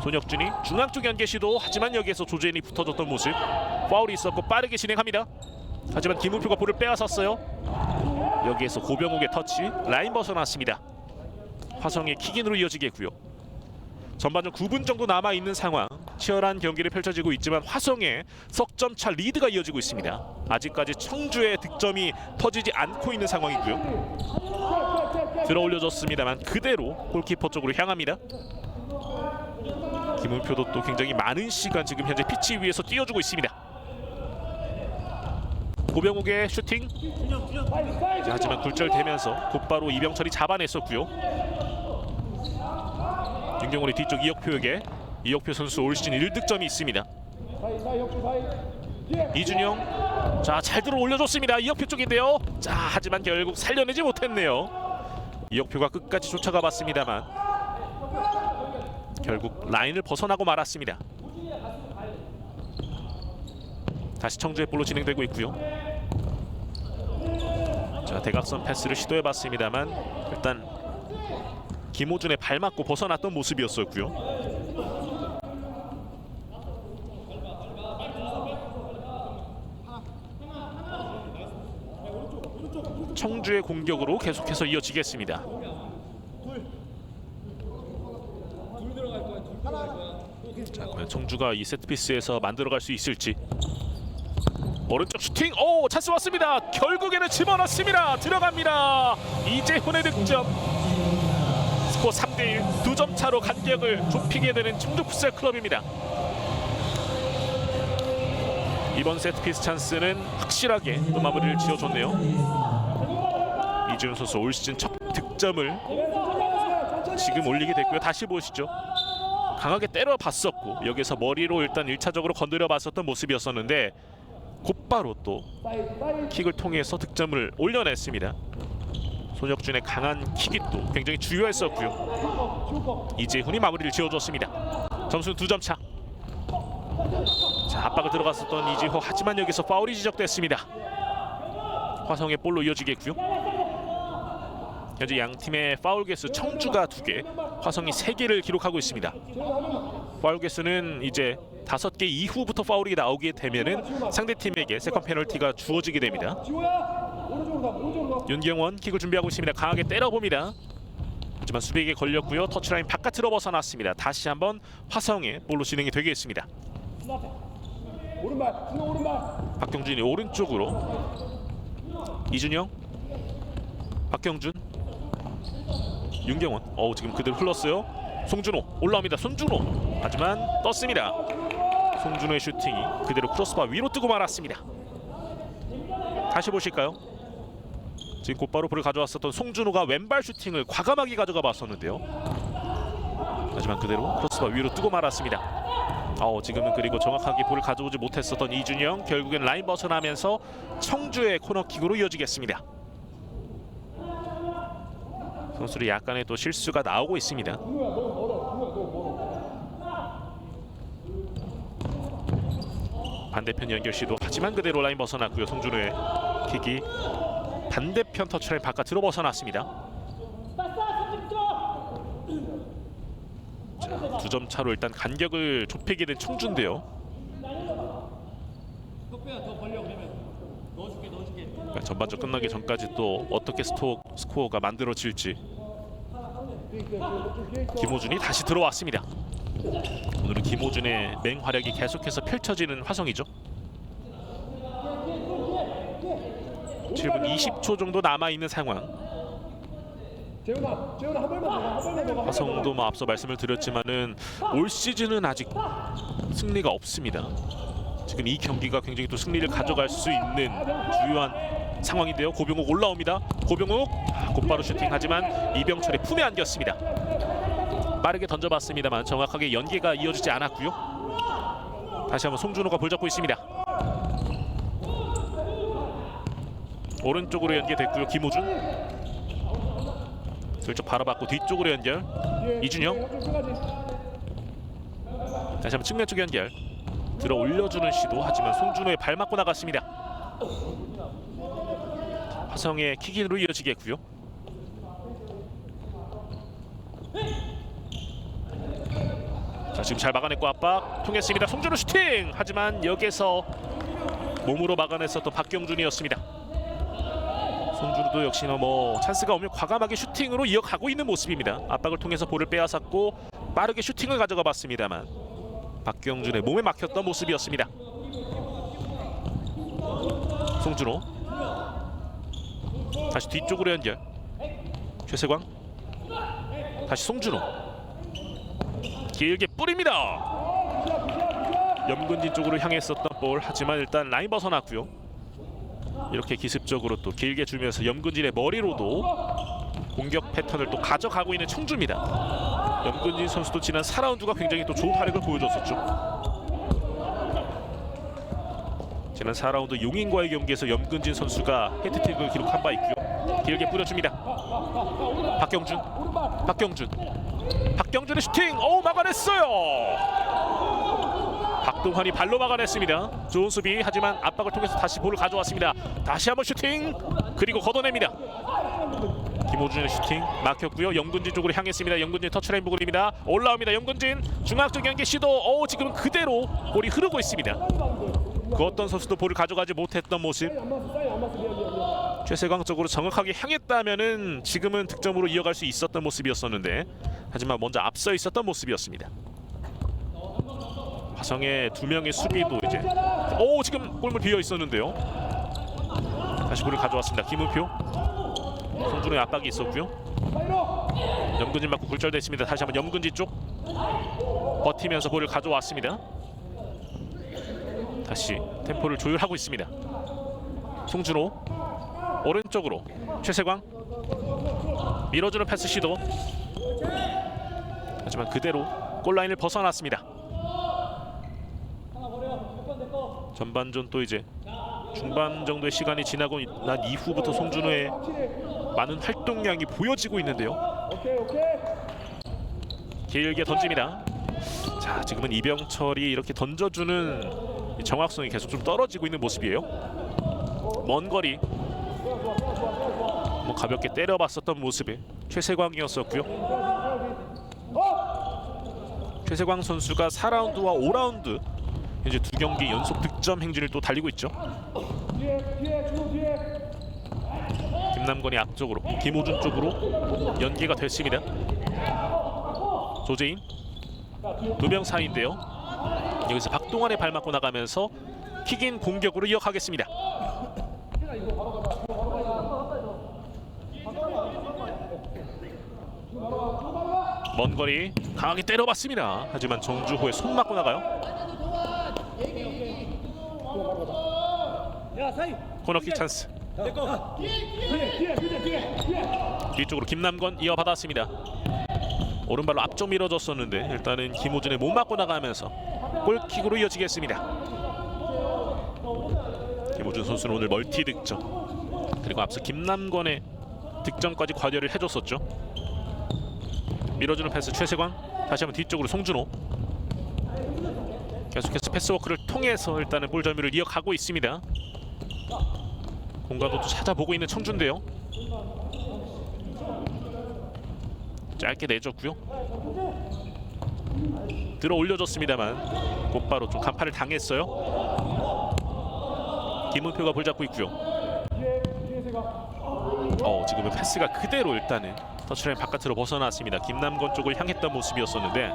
손혁준이 중앙 쪽 연계 시도, 하지만 여기에서 조재인이 붙어줬던 모습. 파울이 있었고 빠르게 진행합니다. 하지만 김은표가 볼을 빼앗았어요. 여기에서 고병욱의 터치, 라인 벗어났습니다. 화성의 킥인으로 이어지겠고요. 전반전 9분 정도 남아있는 상황, 치열한 경기를 펼쳐지고 있지만 화성의 석점차 리드가 이어지고 있습니다. 아직까지 청주의 득점이 터지지 않고 있는 상황이고요. 들어올려줬습니다만 그대로 골키퍼 쪽으로 향합니다. 김은표도 또 굉장히 많은 시간 지금 현재 피치 위에서 뛰어주고 있습니다. 고병욱의 슈팅, 자, 하지만 굴절되면서 곧바로 이병철이 잡아냈었고요. 윤경원의 뒤쪽 이혁표에게, 이혁표 선수 올 시즌 1득점이 있습니다. 이준영, 자 잘 들어 올려줬습니다. 이혁표 쪽인데요. 자 하지만 결국 살려내지 못했네요. 이혁표가 끝까지 쫓아가 봤습니다만 결국 라인을 벗어나고 말았습니다. 다시 청주의 볼로 진행되고 있고요. 자 대각선 패스를 시도해봤습니다만 일단 김호준의 발 맞고 벗어났던 모습이었었고요. 청주의 공격으로 계속해서 이어지겠습니다. 자, 과연 청주가 이 세트피스에서 만들어갈 수 있을지. 오른쪽 슈팅, 오 찬스 왔습니다. 결국에는 집어넣습니다. 들어갑니다. 이재훈의 득점. 스코어 3대1, 2점 차로 간격을 좁히게 되는 청주 풋살 클럽입니다. 이번 세트피스 찬스는 확실하게 또 마무리를 지어줬네요. 이준현 선수 올 시즌 첫 득점을 지금 올리게 됐고요. 다시 보시죠. 강하게 때려봤었고 여기서 머리로 일단 1차적으로 건드려봤었던 모습이었었는데 곧바로 또 킥을 통해서 득점을 올려냈습니다. 손혁준의 강한 킥이 또 굉장히 주요했었고요. 이재훈이 마무리를 지어줬습니다. 점수는 2점 차. 자 압박을 들어갔었던 이지호, 하지만 여기서 파울이 지적됐습니다. 화성의 볼로 이어지겠고요. 현재 양 팀의 파울 개수 청주가 2개, 화성이 3개를 기록하고 있습니다. 파울 개수는 이제 5개 이후부터 파울이 나오게 되면은 상대 팀에게 세컨 페널티가 주어지게 됩니다. 윤경원 킥을 준비하고 있습니다. 강하게 때려봅니다. 하지만 수비에게 걸렸고요. 터치라인 바깥으로 벗어났습니다. 다시 한번 화성의 볼로 진행이 되겠습니다. 박경준이 오른쪽으로, 이준영, 박경준, 윤경원, 지금 그대로 흘렀어요. 송준호 올라옵니다. 손준호, 하지만 떴습니다. 송준호의 슈팅이 그대로 크로스바 위로 뜨고 말았습니다. 다시 보실까요? 지금 곧바로 볼을 가져왔었던 송준호가 왼발 슈팅을 과감하게 가져가 봤었는데요. 하지만 그대로 크로스바 위로 뜨고 말았습니다. 지금은 그리고 정확하게 볼을 가져오지 못했었던 이준영, 결국엔 라인 벗어나면서 청주의 코너킥으로 이어지겠습니다. 선수들이 약간의 또 실수가 나오고 있습니다. 반대편 연결 시도, 하지만 그대로 라인 벗어났고요. 송준호의 킥이 반대편 터치라인 바깥으로 벗어났습니다. 자, 2점 차로 일단 간격을 좁히게 된 청주인데요. 그러니까 전반전 끝나기 전까지 또 어떻게 스코어가 만들어질지. 김호준이 다시 들어왔습니다. 오늘은 김호준의 맹활약이 계속해서 펼쳐지는 화성이죠. 7분 20초 정도 남아있는 상황. 화성도 앞서 말씀을 드렸지만은 올 시즌은 아직 승리가 없습니다. 지금 이 경기가 굉장히 또 승리를 가져갈 수 있는 주요한 상황인데요. 고병욱 올라옵니다. 고병욱 곧바로 슈팅, 하지만 이병철의 품에 안겼습니다. 빠르게 던져봤습니다만 정확하게 연계가 이어지지 않았고요. 다시 한번 송준호가 볼 잡고 있습니다. 오른쪽으로 연계됐고요. 김호준 슬쩍 바라봤고 뒤쪽으로 연결. 이준영 다시 한번 측면 쪽 연결. 들어 올려주는 시도. 하지만 송준호의 발 맞고 나갔습니다. 화성의 킥인으로 이어지겠고요. 자, 지금 잘 막아냈고 압박 통했습니다. 송준호 슈팅! 하지만 여기서 몸으로 막아냈었던 박경준이었습니다. 송준호도 역시나 뭐 찬스가 오면 과감하게 슈팅으로 이어가고 있는 모습입니다. 압박을 통해서 볼을 빼앗았고 빠르게 슈팅을 가져가 봤습니다만 박경준의 몸에 막혔던 모습이었습니다. 송준호 다시 뒤쪽으로 연결. 최세광 다시 송준호 길게 뿌립니다. 염근진 쪽으로 향했었던 볼. 하지만 일단 라인 벗어났고요. 이렇게 기습적으로 또 길게 주면서 염근진의 머리로도 공격 패턴을 또 가져가고 있는 청주입니다. 염근진 선수도 지난 4라운드가 굉장히 또 좋은 활약을 보여줬었죠. 지난 4라운드 용인과의 경기에서 염근진 선수가 헤트트릭을 기록한 바 있고요. 길게 뿌려줍니다. 박경준의 슈팅! 막아냈어요! 박동환이 발로 막아냈습니다. 좋은 수비. 하지만 압박을 통해서 다시 볼을 가져왔습니다. 다시 한번 슈팅! 그리고 걷어냅니다. 김호준의 슈팅 막혔고요. 염근진 쪽으로 향했습니다. 염근진 터치라인 부근입니다. 올라옵니다. 염근진 중앙쪽 연계 시도. 지금 그대로 볼이 흐르고 있습니다. 그 어떤 선수도 볼을 가져가지 못했던 모습. 최세광 쪽으로 정확하게 향했다면은 지금은 득점으로 이어갈 수 있었던 모습이었었는데 하지만 먼저 앞서 있었던 모습이었습니다. 화성의 두 명의 수비도 이제 지금 골문 비어 있었는데요. 다시 볼을 가져왔습니다. 김은표. 송준호의 압박이 있었고요. 염근진 맞고 굴절됐습니다. 다시 한번 염근진 쪽 버티면서 볼을 가져왔습니다. 다시 템포를 조율하고 있습니다. 송준호 오른쪽으로 최세광 밀어주는 패스 시도. 하지만 그대로 골라인을 벗어났습니다. 전반전 또 이제 중반 정도의 시간이 지나고 난 이후부터 송준호의 많은 활동량이 보여지고 있는데요. 길게 던집니다. 자, 지금은 이병철이 이렇게 던져주는 정확성이 계속 좀 떨어지고 있는 모습이에요. 먼 거리 가볍게 때려봤었던 모습의 최세광이었었고요. 최세광 선수가 4라운드와 5라운드 이제 두 경기 연속 득점 행진을 또 달리고 있죠. 김남건이 앞쪽으로 김호준 쪽으로 연계가 됐습니다. 조재인 두 명 사이인데요. 여기서 박동환의 발 맞고 나가면서 킥인 공격으로 이어가겠습니다. 먼 거리 강하게 때려봤습니다. 하지만 정주호의 손 맞고 나가요. 코너킥 찬스. 뒤쪽으로 김남건 이어받았습니다. 오른발로 앞쪽 밀어줬었는데 일단은 김호준의 못 맞고 나가면서 골킥으로 이어지겠습니다. 김호준 선수는 오늘 멀티 득점 그리고 앞서 김남건의 득점까지 과제를 해줬었죠. 밀어주는 패스 최세광. 다시 한번 뒤쪽으로 송준호. 계속해서 패스워크를 통해서 일단은 볼 점유를 이어가고 있습니다. 공간도 또 찾아보고 있는 청주인데요. 짧게 내줬고요. 들어 올려줬습니다만 곧바로 좀 간파를 당했어요. 김은표가 볼 잡고 있고요. 지금은 패스가 그대로 일단은 터치라인 바깥으로 벗어났습니다. 김남건 쪽을 향했던 모습이었었는데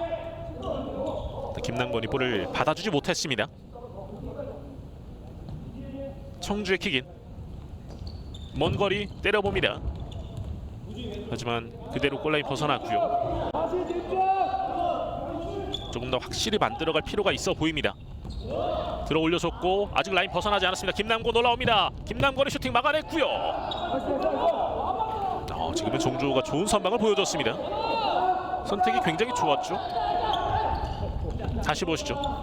김남건이 볼을 받아주지 못했습니다. 청주의 킥인 먼 거리 때려봅니다. 하지만 그대로 골라인 벗어났고요. 조금 더 확실히 만들어갈 필요가 있어 보입니다. 들어 올려줬고 아직 라인 벗어나지 않았습니다. 김남건 올라옵니다. 김남건의 슈팅 막아냈고요. 지금은 정주호가 좋은 선방을 보여줬습니다. 선택이 굉장히 좋았죠. 다시 보시죠.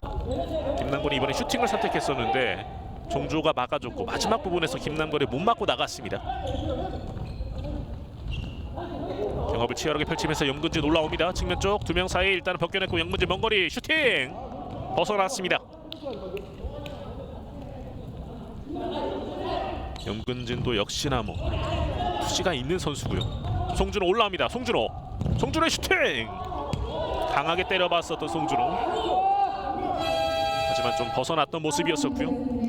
김남건이 이번에 슈팅을 선택했었는데 종조가 막아줬고 마지막 부분에서 김남건이 못 맞고 나갔습니다. 경합을 치열하게 펼치면서 염근진 올라옵니다. 측면 쪽 두 명 사이 일단은 벗겨냈고 염근진 먼거리 슈팅 벗어났습니다. 염근진도 역시나 뭐 투지가 있는 선수고요. 송준호 올라옵니다. 송준호의 슈팅 강하게 때려봤었던 송준호. 하지만 좀 벗어났던 모습이었었고요.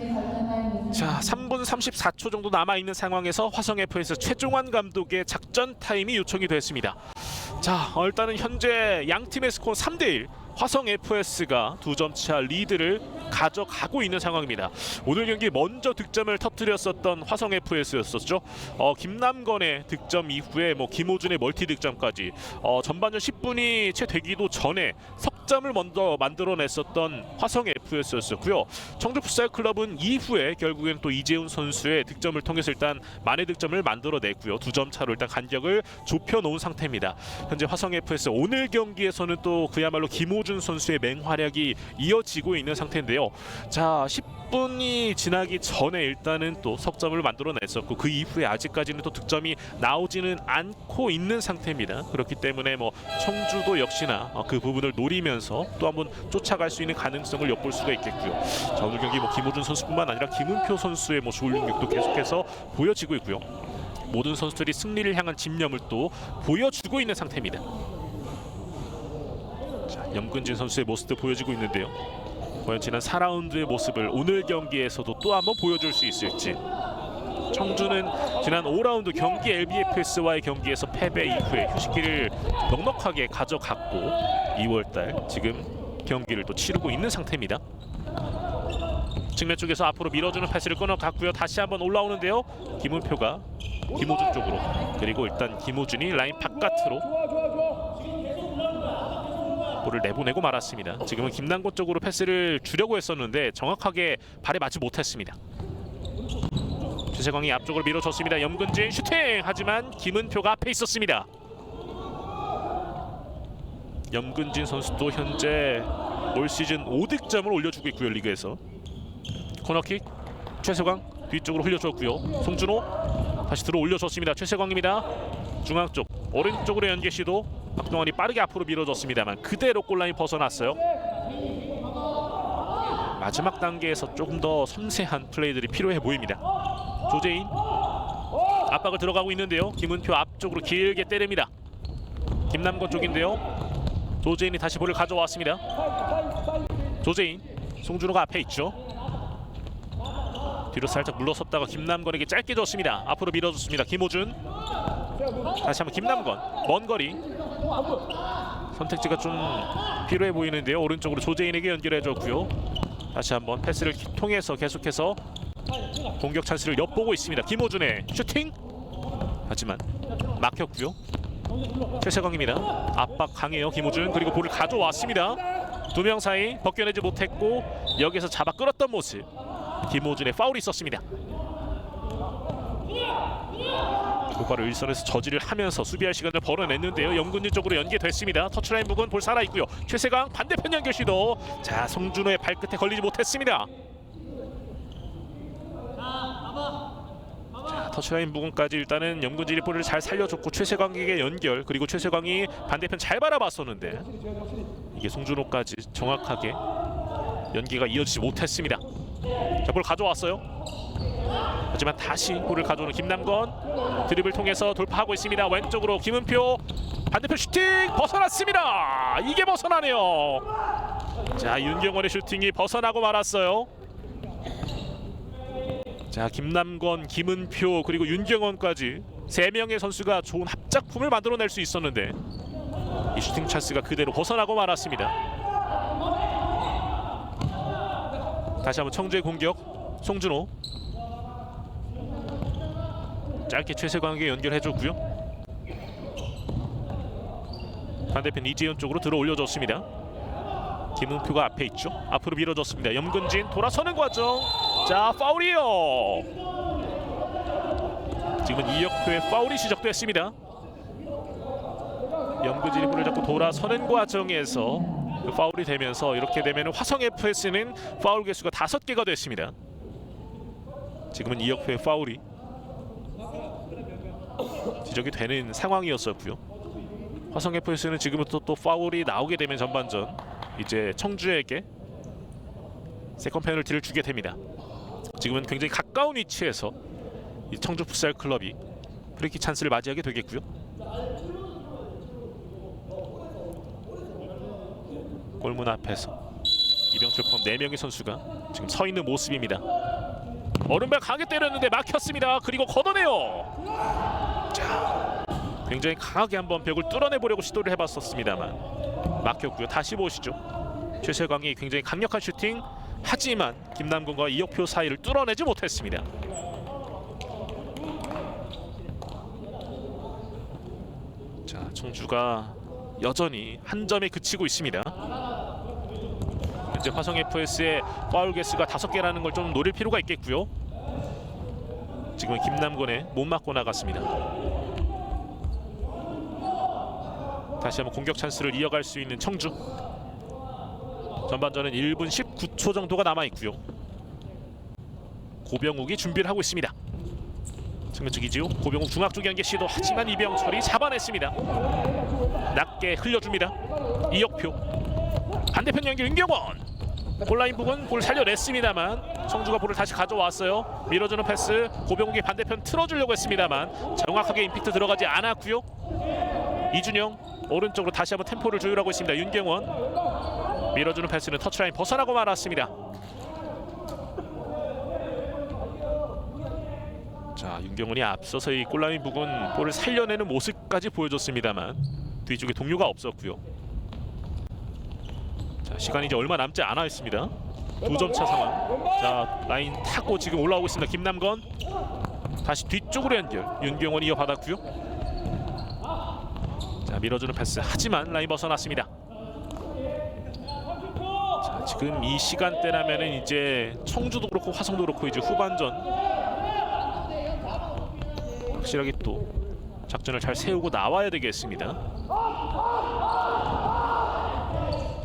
자, 3분 34초 정도 남아있는 상황에서 화성F에서 최종환 감독의 작전 타임이 요청이 됐습니다. 자, 일단은 현재 양 팀의 스코어 3대1. 화성FS가 2점 차 리드를 가져가고 있는 상황입니다. 오늘 경기 먼저 득점을 터뜨렸었던 화성FS였었죠. 김남건의 득점 이후에 김호준의 멀티 득점까지 전반전 10분이 채 되기도 전에 석점을 먼저 만들어냈었던 화성FS였었고요. 청주풋살클럽은 이후에 결국엔 또 이재훈 선수의 득점을 통해서 일단 만회 득점을 만들어냈고요. 2점 차로 일단 간격을 좁혀놓은 상태입니다. 현재 화성FS 오늘 경기에서는 또 그야말로 김호준 선수의 맹활약이 이어지고 있는 상태인데요. 자, 10분이 지나기 전에 일단은 또 석점을 만들어냈었고 그 이후에 아직까지는 또 득점이 나오지는 않고 있는 상태입니다. 그렇기 때문에 청주도 역시나 그 부분을 노리면서 또 한번 쫓아갈 수 있는 가능성을 엿볼 수가 있겠고요. 자, 오늘 경기 김호준 선수뿐만 아니라 김은표 선수의 좋은 능력도 계속해서 보여지고 있고요. 모든 선수들이 승리를 향한 집념을 또 보여주고 있는 상태입니다. 자, 염근진 선수의 모습도 보여지고 있는데요. 과연 지난 4라운드의 모습을 오늘 경기에서도 또 한번 보여줄 수 있을지. 청주는 지난 5라운드 경기 LBFS와의 경기에서 패배 이후에 휴식기를 넉넉하게 가져갔고 2월달 지금 경기를 또 치르고 있는 상태입니다. 측면 쪽에서 앞으로 밀어주는 패스를 끊어갔고요. 다시 한번 올라오는데요. 김은표가 김호준 쪽으로, 그리고 일단 김호준이 라인 바깥으로 볼을 내보내고 말았습니다. 지금은 김남건 쪽으로 패스를 주려고 했었는데 정확하게 발에 맞지 못했습니다. 최세광이 앞쪽으로 밀어줬습니다. 염근진 슈팅! 하지만 김은표가 앞에 있었습니다. 염근진 선수도 현재 올 시즌 5득점을 올려주고 있고요. 리그에서 코너킥 최세광 뒤쪽으로 흘려줬고요. 송준호 다시 들어 올려줬습니다. 최세광입니다. 중앙 쪽 오른쪽으로 연계 시도. 박동원이 빠르게 앞으로 밀어줬습니다만 그대로 골라인 벗어났어요. 마지막 단계에서 조금 더 섬세한 플레이들이 필요해 보입니다. 조재인 압박을 들어가고 있는데요. 김은표 앞쪽으로 길게 때립니다. 김남건 쪽인데요. 조재인이 다시 볼을 가져왔습니다. 조재인, 송준호가 앞에 있죠. 뒤로 살짝 물러섰다가 김남건에게 짧게 줬습니다. 앞으로 밀어줬습니다. 김호준 다시 한번 김남건 먼 거리 선택지가 좀 필요해 보이는데요. 오른쪽으로 조재인에게 연결해줬고요. 다시 한번 패스를 통해서 계속해서 공격 찬스를 엿보고 있습니다. 김호준의 슈팅 하지만 막혔고요. 최세광입니다. 압박 강해요. 김호준 그리고 볼을 가져왔습니다. 두 명 사이 벗겨내지 못했고 여기서 잡아 끌었던 모습. 김호준의 파울이 있었습니다. 곧바로 일선에서 저지를 하면서 수비할 시간을 벌어냈는데요. 염근진 쪽으로 연계됐습니다. 터치라인 부근 볼 살아있고요. 최세강 반대편 연결 시도. 자, 송준호의 발끝에 걸리지 못했습니다. 자, 터치라인 부근까지 일단은 염근진이 볼을 잘 살려줬고 최세광에게 연결, 그리고 최세광이 반대편 잘 바라봤었는데 이게 송준호까지 정확하게 연기가 이어지지 못했습니다. 자, 볼 가져왔어요. 하지만 다시 볼을 가져오는 김남건 드리블 통해서 돌파하고 있습니다. 왼쪽으로 김은표 반대편 슈팅 벗어났습니다. 이게 벗어나네요. 자, 윤경원의 슈팅이 벗어나고 말았어요. 자, 김남건, 김은표 그리고 윤경원까지 3명의 선수가 좋은 합작품을 만들어낼 수 있었는데 이 슈팅 찬스가 그대로 벗어나고 말았습니다. 다시 한번 청주의 공격. 송준호 짧게 최세광에게 연결해줬고요. 반대편 이재현 쪽으로 들어 올려줬습니다. 김은표가 앞에 있죠. 앞으로 밀어줬습니다. 염근진 돌아서는 과정. 자, 파울이요. 지금은 이혁표의 파울이 시작됐습니다. 염근진이 볼을 잡고 돌아서는 과정에서 그 파울이 되면서 이렇게 되면 화성FS는 파울 개수가 5개가 됐습니다. 지금은 이혁표의 파울이 지적이 되는 상황이었었고요. 화성 FS는 지금부터 또 파울이 나오게 되면 전반전 이제 청주에게 세컨 페널티를 주게 됩니다. 지금은 굉장히 가까운 위치에서 이 청주 풋살 클럽이 프리킥 찬스를 맞이하게 되겠고요. 골문 앞에서 이병철 포함 4명의 선수가 지금 서 있는 모습입니다. 오른발 강하게 때렸는데 막혔습니다. 그리고 걷어내요. 자, 굉장히 강하게 한번 벽을 뚫어내보려고 시도를 해봤었습니다만 막혔고요. 다시 보시죠. 최세광이 굉장히 강력한 슈팅, 하지만 김남근과 이혁표 사이를 뚫어내지 못했습니다. 자, 청주가 여전히 한 점에 그치고 있습니다. 현재 화성 FS의 파울 개수가 5개라는 걸 좀 노릴 필요가 있겠고요. 지금은 김남근의 못 맞고 나갔습니다. 다시 한번 공격 찬스를 이어갈 수 있는 청주. 전반전은 1분 19초 정도가 남아 있고요. 고병욱이 준비를 하고 있습니다. 측면 쪽이지요. 고병욱 중앙 쪽 연계 시도, 하지만 이병철이 잡아냈습니다. 낮게 흘려줍니다. 이혁표 반대편 연계 윤경원. 골라인 부분 볼 살려냈습니다만 청주가 볼을 다시 가져왔어요. 밀어주는 패스, 고병욱이 반대편 틀어주려고 했습니다만 정확하게 임팩트 들어가지 않았고요. 이준영 오른쪽으로 다시 한번 템포를 조율하고 있습니다. 윤경원 밀어주는 패스는 터치라인 벗어나고 말았습니다. 자, 윤경원이 앞서서 이 골라인 부근 볼을 살려내는 모습까지 보여줬습니다만 뒤쪽에 동료가 없었고요. 자, 시간이 이제 얼마 남지 않아 있습니다. 2점 차 상황. 자, 라인 타고 지금 올라오고 있습니다. 김남건 다시 뒤쪽으로 연결. 윤경원이 이어받았고요. 자, 밀어주는 패스, 하지만 라인 벗어났습니다. 자, 지금 이 시간대라면은 이제 청주도 그렇고 화성도 그렇고 이제 후반전 확실하게 또 작전을 잘 세우고 나와야 되겠습니다.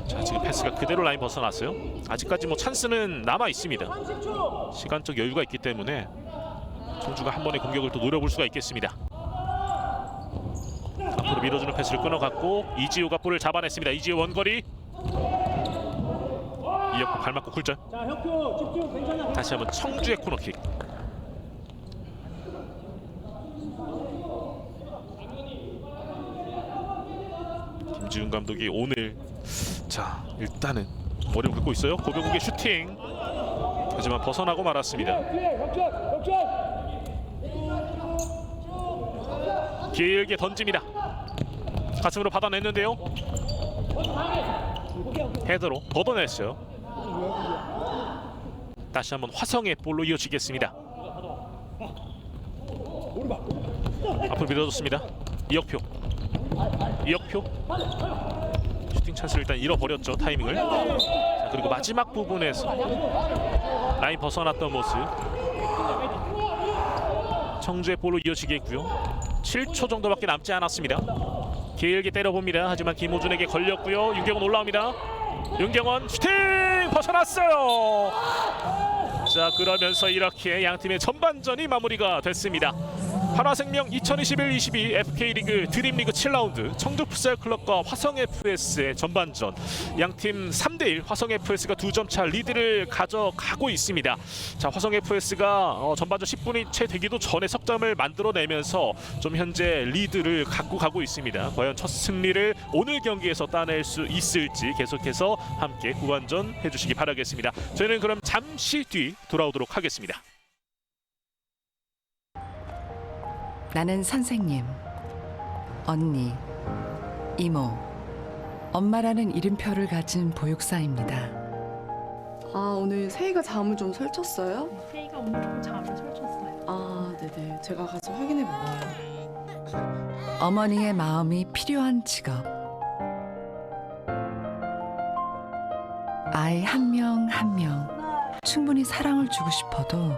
자, 지금 패스가 그대로 라인 벗어났어요. 아직까지 뭐 찬스는 남아 있습니다. 시간적 여유가 있기 때문에 청주가 한 번의 공격을 또 노려볼 수가 있겠습니다. 앞으로 밀어주는 패스를 끊어갔고 이지호가 볼을 잡아냈습니다. 이지호 원거리. 이혁표 발 맞고 굴절. 다시 한번 청주의 코너킥. 김지훈 감독이 오늘 자, 일단은 머리를 긁고 있어요. 고병욱의 슈팅, 하지만 벗어나고 말았습니다. 길게 던집니다. 가슴으로 받아냈는데요. 헤더로 걷어냈어요. 다시 한번 화성의 볼로 이어지겠습니다. 앞으로 밀어줬습니다. 이혁표 슈팅 찬스를 일단 잃어버렸죠. 타이밍을. 자, 그리고 마지막 부분에서 라인 벗어났던 모습. 청주의 볼로 이어지겠고요. 7초 정도밖에 남지 않았습니다. 길게 때려봅니다. 하지만 김호준에게 걸렸고요. 윤경원 올라옵니다. 윤경원 슈팅 벗어났어요. 자, 그러면서 이렇게 양팀의 전반전이 마무리가 됐습니다. 한화생명 2021-22 FK리그 드림리그 7라운드 청주풋살클럽과 화성FS의 전반전, 양팀 3대1 화성FS가 2점 차 리드를 가져가고 있습니다. 자, 화성FS가 전반전 10분이 채 되기도 전에 석점을 만들어내면서 좀 현재 리드를 갖고 가고 있습니다. 과연 첫 승리를 오늘 경기에서 따낼 수 있을지 계속해서 함께 후반전 해주시기 바라겠습니다. 저희는 그럼 잠시 뒤 돌아오도록 하겠습니다. 나는 선생님, 언니, 이모, 엄마라는 이름표를 가진 보육사입니다. 아, 오늘 세희가 잠을 좀 설쳤어요? 세이가 오늘 좀 잠을 설쳤어요. 아, 네네. 제가 가서 확인해 볼게요. 어머니의 마음이 필요한 직업. 아이 한 명 한 명 충분히 사랑을 주고 싶어도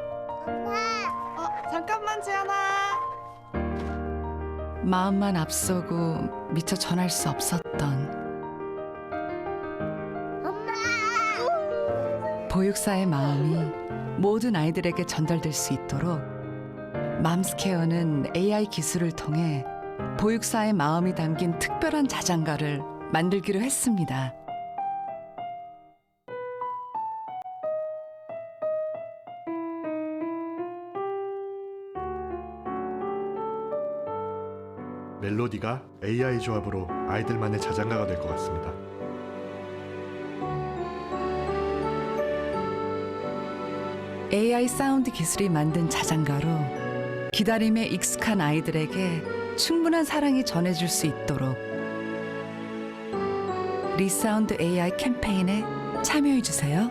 잠깐만, 재현아. 마음만 앞서고 미처 전할 수 없었던 보육사의 마음이 모든 아이들에게 전달될 수 있도록 맘스케어는 AI 기술을 통해 보육사의 마음이 담긴 특별한 자장가를 만들기로 했습니다. 멜로디가 AI 조합으로 아이들만의 자장가가 될 것 같습니다. AI 사운드 기술이 만든 자장가로 기다림에 익숙한 아이들에게 충분한 사랑이 전해질 수 있도록 리사운드 AI 캠페인에 참여해 주세요.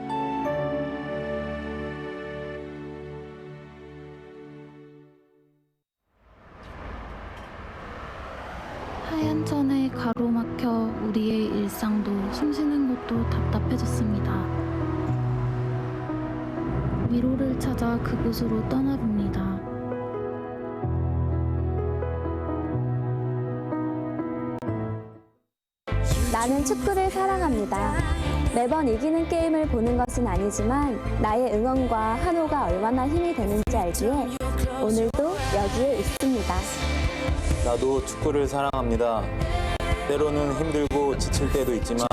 하얀 천에 가로막혀 우리의 일상도 숨쉬는 것도 답답해졌습니다. 위로를 찾아 그곳으로 떠나봅니다. 나는 축구를 사랑합니다. 매번 이기는 게임을 보는 것은 아니지만 나의 응원과 환호가 얼마나 힘이 되는지 알기에 오늘도 여기에 있습니다. 나도 축구를 사랑합니다. 때로는 힘들고 지칠 때도 있지만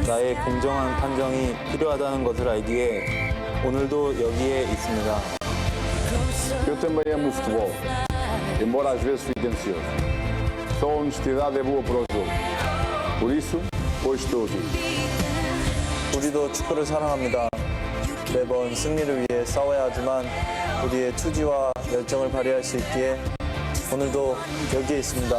나의 공정한 판정이 필요하다는 것을 알기에 오늘도 여기에 있습니다. Eu também amo o futebol, embora às vezes fique ansioso. Só a honestidade é boa para o jogo. Por isso, hoje estou aqui. 우리도 축구를 사랑합니다. 매번 승리를 위해 싸워야 하지만 우리의 투지와 열정을 발휘할 수 있기에 오늘도 여기에 있습니다.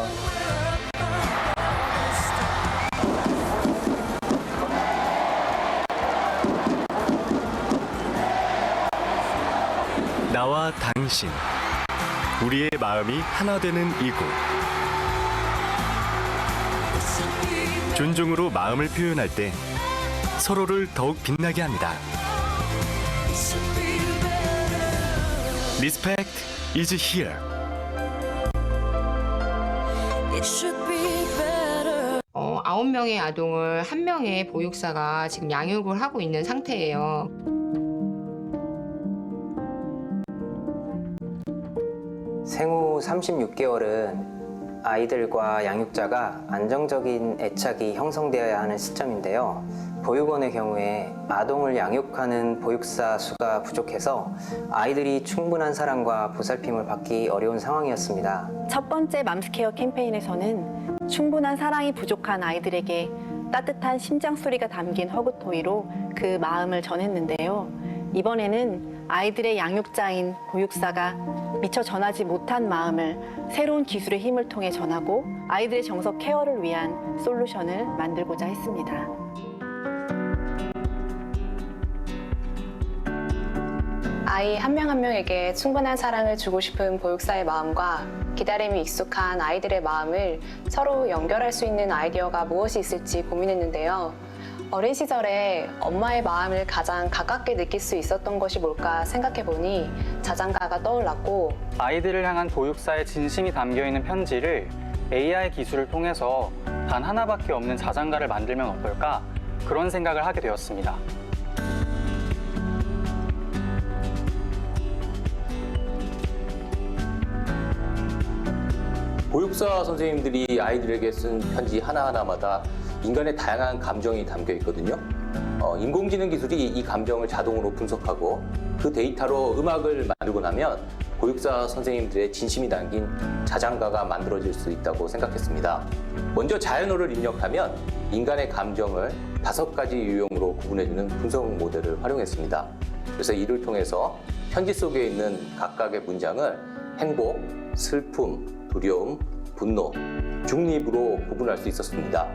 나와 당신, 우리의 마음이 하나 되는 이곳. 존중으로 마음을 표현할 때 서로를 더욱 빛나게 합니다. Respect is here. 9명의 아동을 1명의 보육사가 지금 양육을 하고 있는 상태예요. 생후 36개월은 아이들과 양육자가 안정적인 애착이 형성되어야 하는 시점인데요. 보육원의 경우에 아동을 양육하는 보육사 수가 부족해서 아이들이 충분한 사랑과 보살핌을 받기 어려운 상황이었습니다. 첫 번째 맘스케어 캠페인에서는 충분한 사랑이 부족한 아이들에게 따뜻한 심장 소리가 담긴 허그토이로 그 마음을 전했는데요. 이번에는 아이들의 양육자인 보육사가 미처 전하지 못한 마음을 새로운 기술의 힘을 통해 전하고 아이들의 정서 케어를 위한 솔루션을 만들고자 했습니다. 아이 한 명 한 명에게 충분한 사랑을 주고 싶은 보육사의 마음과 기다림이 익숙한 아이들의 마음을 서로 연결할 수 있는 아이디어가 무엇이 있을지 고민했는데요. 어린 시절에 엄마의 마음을 가장 가깝게 느낄 수 있었던 것이 뭘까 생각해보니 자장가가 떠올랐고, 아이들을 향한 보육사의 진심이 담겨있는 편지를 AI 기술을 통해서 단 하나밖에 없는 자장가를 만들면 어떨까, 그런 생각을 하게 되었습니다. 보육사 선생님들이 아이들에게 쓴 편지 하나하나마다 인간의 다양한 감정이 담겨 있거든요. 인공지능 기술이 이 감정을 자동으로 분석하고 그 데이터로 음악을 만들고 나면 보육사 선생님들의 진심이 담긴 자장가가 만들어질 수 있다고 생각했습니다. 먼저 자연어를 입력하면 인간의 감정을 5가지 유형으로 구분해주는 분석 모델을 활용했습니다. 그래서 이를 통해서 편지 속에 있는 각각의 문장을 행복, 슬픔, 두려움, 분노, 중립으로 구분할 수 있었습니다.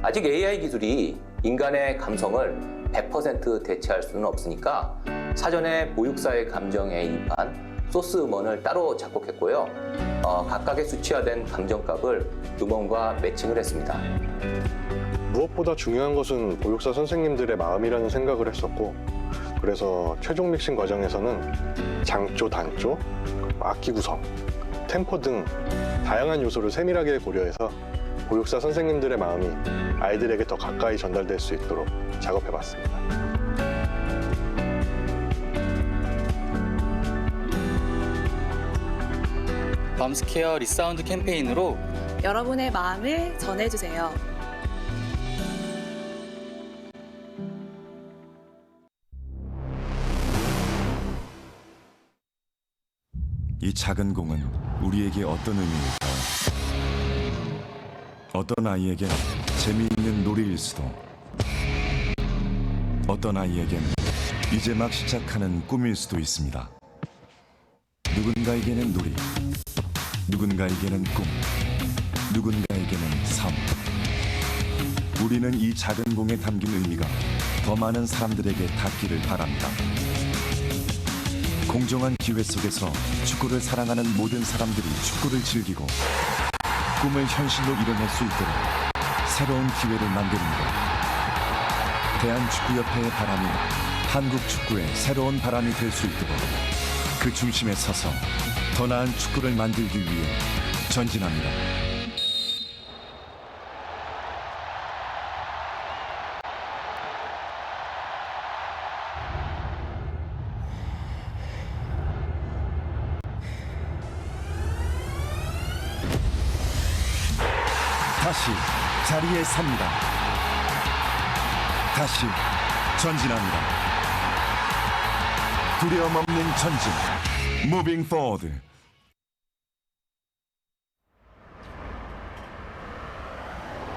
아직 AI 기술이 인간의 감성을 100% 대체할 수는 없으니까 사전에 보육사의 감정에 입한 소스 음원을 따로 작곡했고요. 각각의 수치화된 감정값을 음원과 매칭을 했습니다. 무엇보다 중요한 것은 보육사 선생님들의 마음이라는 생각을 했었고, 그래서 최종 믹싱 과정에서는 장조, 단조, 악기 구성, 템포 등 다양한 요소를 세밀하게 고려해서 보육사 선생님들의 마음이 아이들에게 더 가까이 전달될 수 있도록 작업해봤습니다. 맘스케어 리사운드 캠페인으로 여러분의 마음을 전해주세요. 이 작은 공은 우리에게 어떤 의미일까요? 어떤 아이에겐 재미있는 놀이일 수도, 어떤 아이에겐 이제 막 시작하는 꿈일 수도 있습니다. 누군가에게는 놀이, 누군가에게는 꿈, 누군가에게는 삶. 우리는 이 작은 공에 담긴 의미가 더 많은 사람들에게 닿기를 바랍니다. 공정한 기회 속에서 축구를 사랑하는 모든 사람들이 축구를 즐기고 꿈을 현실로 이뤄낼 수 있도록 새로운 기회를 만드는 것. 대한축구협회의 바람이 한국 축구의 새로운 바람이 될 수 있도록 그 중심에 서서 더 나은 축구를 만들기 위해 전진합니다. 다시 자리에 섭니다. 다시 전진합니다. 두려움 없는 전진. Moving forward.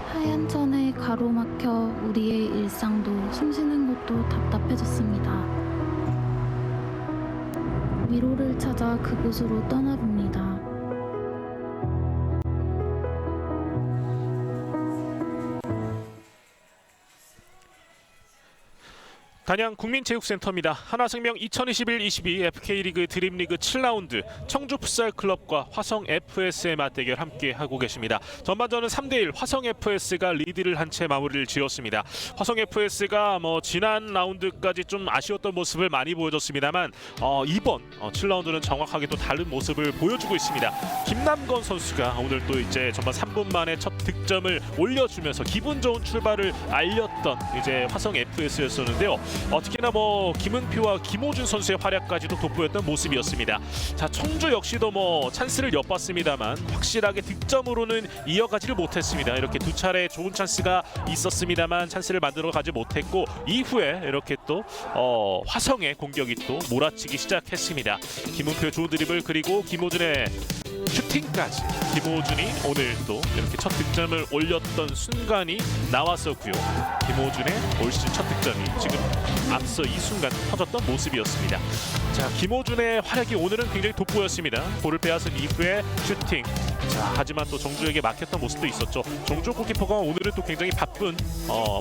하얀 천에 가로막혀 우리의 일상도 숨쉬는 것도 답답해졌습니다. 위로를 찾아 그곳으로 떠나봅니다. 단양 국민체육센터입니다. 하나생명 2021-22 FK리그 드림리그 7라운드 청주 풋살클럽과 화성 FS의 맞대결 함께 하고 계십니다. 전반전은 3대1 화성 FS가 리드를 한 채 마무리를 지었습니다. 화성 FS가 지난 라운드까지 좀 아쉬웠던 모습을 많이 보여줬습니다만 이번 7라운드는 정확하게 또 다른 모습을 보여주고 있습니다. 김남건 선수가 오늘 또 이제 전반 3분 만에 첫 득점을 올려주면서 기분 좋은 출발을 알렸던 이제 화성 FS였었는데요. 특히나 김은표와 김호준 선수의 활약까지도 돋보였던 모습이었습니다. 자, 청주 역시도 찬스를 엿봤습니다만 확실하게 득점으로는 이어가지를 못했습니다. 이렇게 두 차례 좋은 찬스가 있었습니다만 찬스를 만들어 가지 못했고 이후에 이렇게 또 화성의 공격이 또 몰아치기 시작했습니다. 김은표 좋은 드리블 그리고 김호준의 슈팅까지 김호준이 오늘 또 이렇게 첫 득점을 올렸던 순간이 나왔었고요. 김호준의 올 시즌 첫 득점이 지금 앞서 이 순간 터졌던 모습이었습니다. 자, 김호준의 활약이 오늘은 굉장히 돋보였습니다. 볼을 빼앗은 이후에 슈팅. 자, 하지만 또 정주에게 막혔던 모습도 있었죠. 정주 골키퍼가 오늘은 또 굉장히 바쁜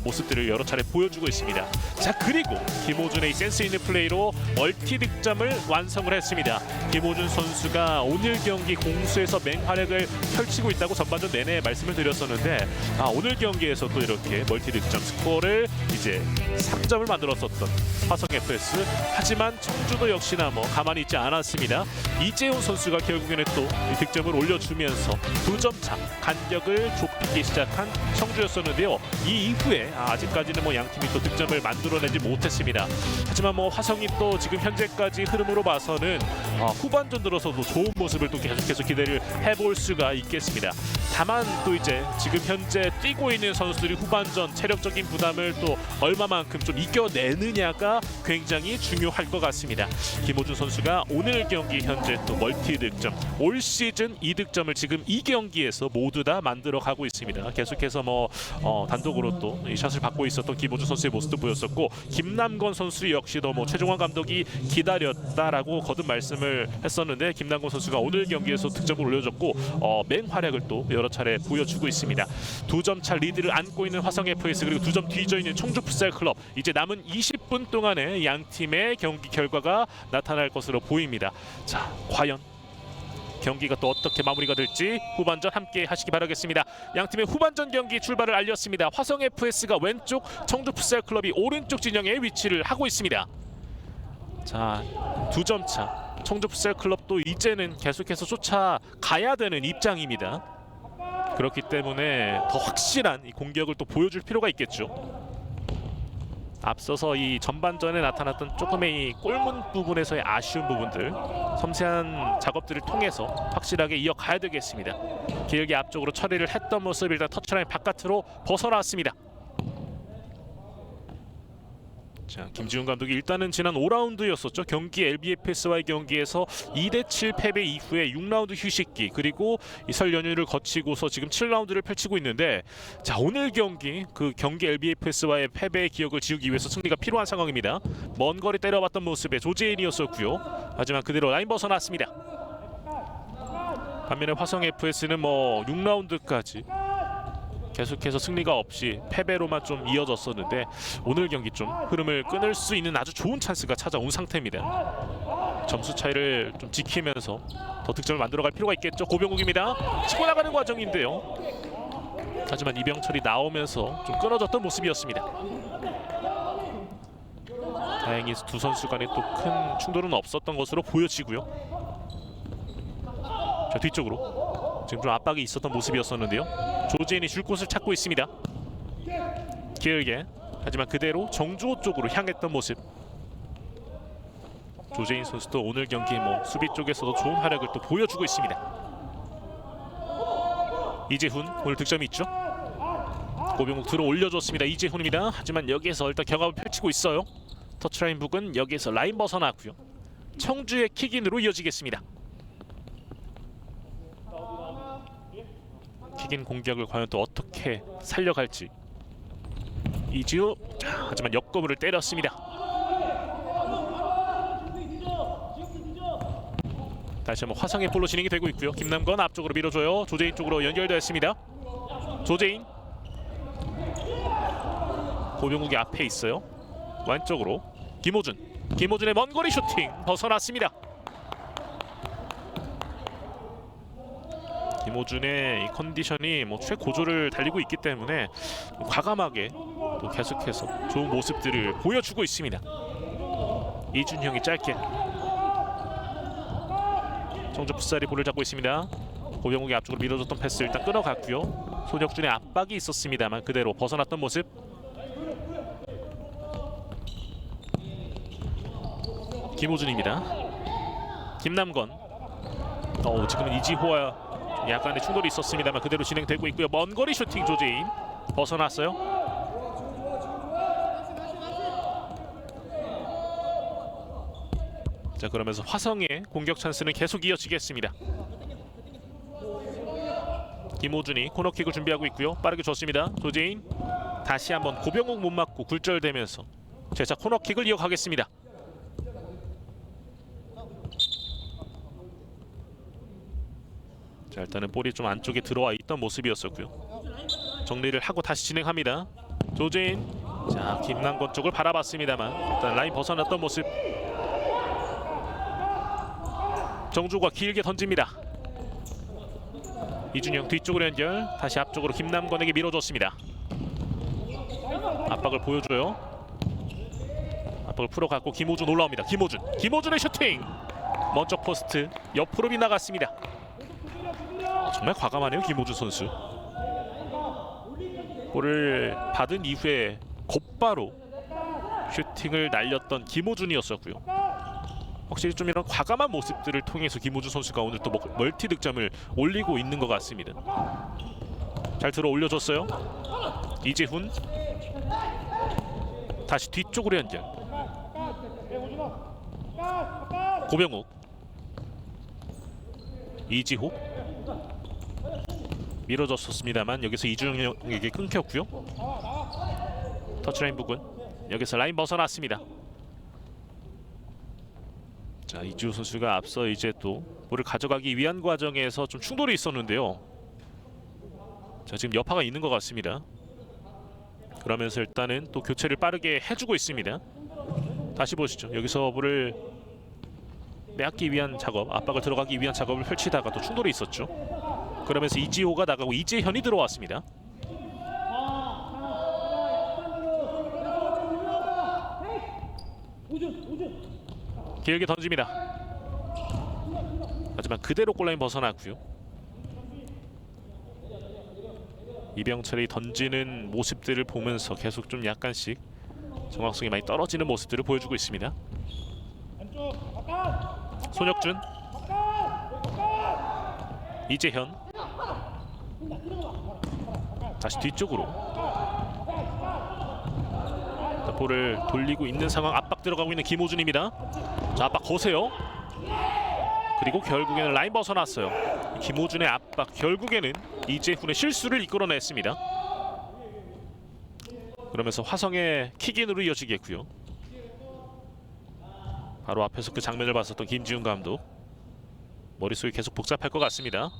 모습들을 여러 차례 보여주고 있습니다. 자, 그리고 김호준의 센스 있는 플레이로 멀티 득점을 완성을 했습니다. 김호준 선수가 오늘 경기 공수에서 맹활약을 펼치고 있다고 전반전 내내 말씀을 드렸었는데 오늘 경기에서 또 이렇게 멀티 득점 스코어를 이제 3점을 만들었었던 화성 FS. 하지만 청주도 역시나 가만히 있지 않았습니다. 이재훈 선수가 결국에는 또 이 득점을 올려주면서 2점 차 간격을 좁히기 시작한 청주였었는데요. 이 이후에 아직까지는 양 팀이 또 득점을 만들어내지 못했습니다. 하지만 화성이 또 지금 현재까지 흐름으로 봐서는 후반전 들어서도 좋은 모습을 또 계속해서 기대를 해볼 수가 있겠습니다. 다만 또 이제 지금 현재 뛰고 있는 선수들이 후반전 체력적인 부담을 또 얼마만큼 좀 이겨내느냐가 굉장히 중요할 것 같습니다. 김호준 선수가 오늘 경기 현재 또 멀티 득점, 올 시즌 2득점을 지금 이 경기에서 모두 다 만들어 가고 있습니다. 계속해서 단독으로 또 이 샷을 받고 있었던 김호준 선수의 모습도 보였었고 김남건 선수 역시도 최종환 감독이 기다렸다라고 거듭 말씀을 했었는데 김남건 선수가 오늘 경기에서 득점을 올려줬고 맹활약을 또 여러 차례 보여주고 있습니다. 2점 차 리드를 안고 있는 화성 FS 그리고 2점 뒤져 있는 청주 풋살클럽. 이제 남은 20분 동안에 양 팀의 경기 결과가 나타날 것으로 보입니다. 자, 과연 경기가 또 어떻게 마무리가 될지 후반전 함께 하시기 바라겠습니다. 양팀의 후반전 경기 출발을 알렸습니다. 화성 FS가 왼쪽, 청주 풋살클럽이 오른쪽 진영에 위치를 하고 있습니다. 자, 2점 차. 청주 풋살클럽도 이제는 계속해서 쫓아가야 되는 입장입니다. 그렇기 때문에 더 확실한 이 공격을 또 보여줄 필요가 있겠죠. 앞서서 이 전반전에 나타났던 조금의 이 골문 부분에서의 아쉬운 부분들 섬세한 작업들을 통해서 확실하게 이어가야 되겠습니다. 길게 앞쪽으로 처리를 했던 모습 일단 터치라인 바깥으로 벗어났습니다. 자, 김지훈 감독이 일단은 지난 5라운드였었죠. 경기 LBFS와의 경기에서 2대7 패배 이후에 6라운드 휴식기 그리고 이 설 연휴를 거치고서 지금 7라운드를 펼치고 있는데 자, 오늘 경기 그 경기 LBFS와의 패배의 기억을 지우기 위해서 승리가 필요한 상황입니다. 먼 거리 때려봤던 모습의 조재인이었었고요. 하지만 그대로 라인 벗어났습니다. 반면에 화성 FS는 뭐 6라운드까지 계속해서 승리가 없이 패배로만 좀 이어졌었는데 오늘 경기 좀 흐름을 끊을 수 있는 아주 좋은 찬스가 찾아온 상태입니다. 점수 차이를 좀 지키면서 더 득점을 만들어갈 필요가 있겠죠. 고병욱입니다. 치고 나가는 과정인데요. 하지만 이병철이 나오면서 좀 끊어졌던 모습이었습니다. 다행히 두 선수 간에 또 큰 충돌은 없었던 것으로 보여지고요. 자, 뒤쪽으로 지금 좀 압박이 있었던 모습이었었는데요. 조재인이 줄 곳을 찾고 있습니다. 길게 하지만 그대로 정주호 쪽으로 향했던 모습. 조재인 선수도 오늘 경기 뭐 수비 쪽에서도 좋은 활약을 또 보여주고 있습니다. 이재훈 오늘 득점이 있죠. 고병욱 들어 올려줬습니다. 이재훈입니다. 하지만 여기에서 일단 경합을 펼치고 있어요. 터치라인 부근 여기에서 라인 벗어났고요. 청주의 킥인으로 이어지겠습니다. 킥인 공격을 과연 또 어떻게 살려갈지. 이지우 하지만 역거물을 때렸습니다. 다시 한번 화성의 볼로 진행이 되고 있고요. 김남건 앞쪽으로 밀어줘요. 조재인 쪽으로 연결되었습니다. 조재인 고병욱이 앞에 있어요. 왼쪽으로 김호준의 먼거리 슈팅 벗어났습니다. 김호준의 이 컨디션이 뭐 최고조를 달리고 있기 때문에 과감하게 또 계속해서 좋은 모습들을 보여주고 있습니다. 이준형이 짧게 청주 풋살이 볼을 잡고 있습니다. 고병욱이 앞쪽으로 밀어줬던 패스 일단 끊어갔고요. 손혁준의 압박이 있었습니다만 그대로 벗어났던 모습. 김호준입니다. 김남건 지금은 이지호와 약간의 충돌이 있었습니다만 그대로 진행되고 있고요. 먼거리 슈팅 조재인 벗어났어요. 자, 그러면서 화성의 공격 찬스는 계속 이어지겠습니다. 김호준이 코너킥을 준비하고 있고요. 빠르게 줬습니다. 조재인 다시 한번 고병욱 못 맞고 굴절되면서 재차 코너킥을 이어가겠습니다. 자, 일단은 볼이 좀 안쪽에 들어와 있던 모습이었었고요. 정리를 하고 다시 진행합니다. 조재인 자, 김남건 쪽을 바라봤습니다만 일단 라인 벗어났던 모습. 정주가 길게 던집니다. 이준영 뒤쪽으로 연결. 다시 앞쪽으로 김남건에게 밀어줬습니다. 압박을 보여줘요. 압박을 풀어갖고 김호준 올라옵니다. 김호준의 슈팅 먼저 포스트 옆으로 빗나갔습니다. 정말 과감하네요, 김호준 선수. 볼을 받은 이후에 곧바로 슈팅을 날렸던 김호준이었었고요. 확실히 좀 이런 과감한 모습들을 통해서 김호준 선수가 오늘 또 멀티 득점을 올리고 있는 것 같습니다. 잘 들어 올려줬어요. 이재훈 다시 뒤쪽으로 연결. 고병욱 이지호 밀어줬었습니다만 여기서 이준영에게 끊겼고요. 터치라인 부근 여기서 라인 벗어났습니다. 자, 이지호 선수가 앞서 이제 또 볼을 가져가기 위한 과정에서 좀 충돌이 있었는데요. 자, 지금 여파가 있는 것 같습니다. 그러면서 일단은 또 교체를 빠르게 해주고 있습니다. 다시 보시죠. 여기서 볼을 빼앗기 위한 작업, 압박을 들어가기 위한 작업을 펼치다가 또 충돌이 있었죠. 그러면서 이지호가 나가고 이재현이 들어왔습니다. 길게 던집니다. 하지만 그대로 골라인 벗어났고요. 이병철이 던지는 모습들을 보면서 계속 좀 약간씩 정확성이 많이 떨어지는 모습들을 보여주고 있습니다. 손혁준, 이재현, 다시 뒤쪽으로 자, 볼을 돌리고 있는 상황. 압박 들어가고 있는 김호준입니다. 자, 압박 거세요. 그리고 결국에는 라인 벗어났어요. 김호준의 압박, 결국에는 이재훈의 실수를 이끌어냈습니다. 그러면서 화성의 킥인으로 이어지겠고요. 바로 앞에서 그 장면을 봤었던 김지훈 감독, 머릿속이 계속 복잡할 것 같습니다.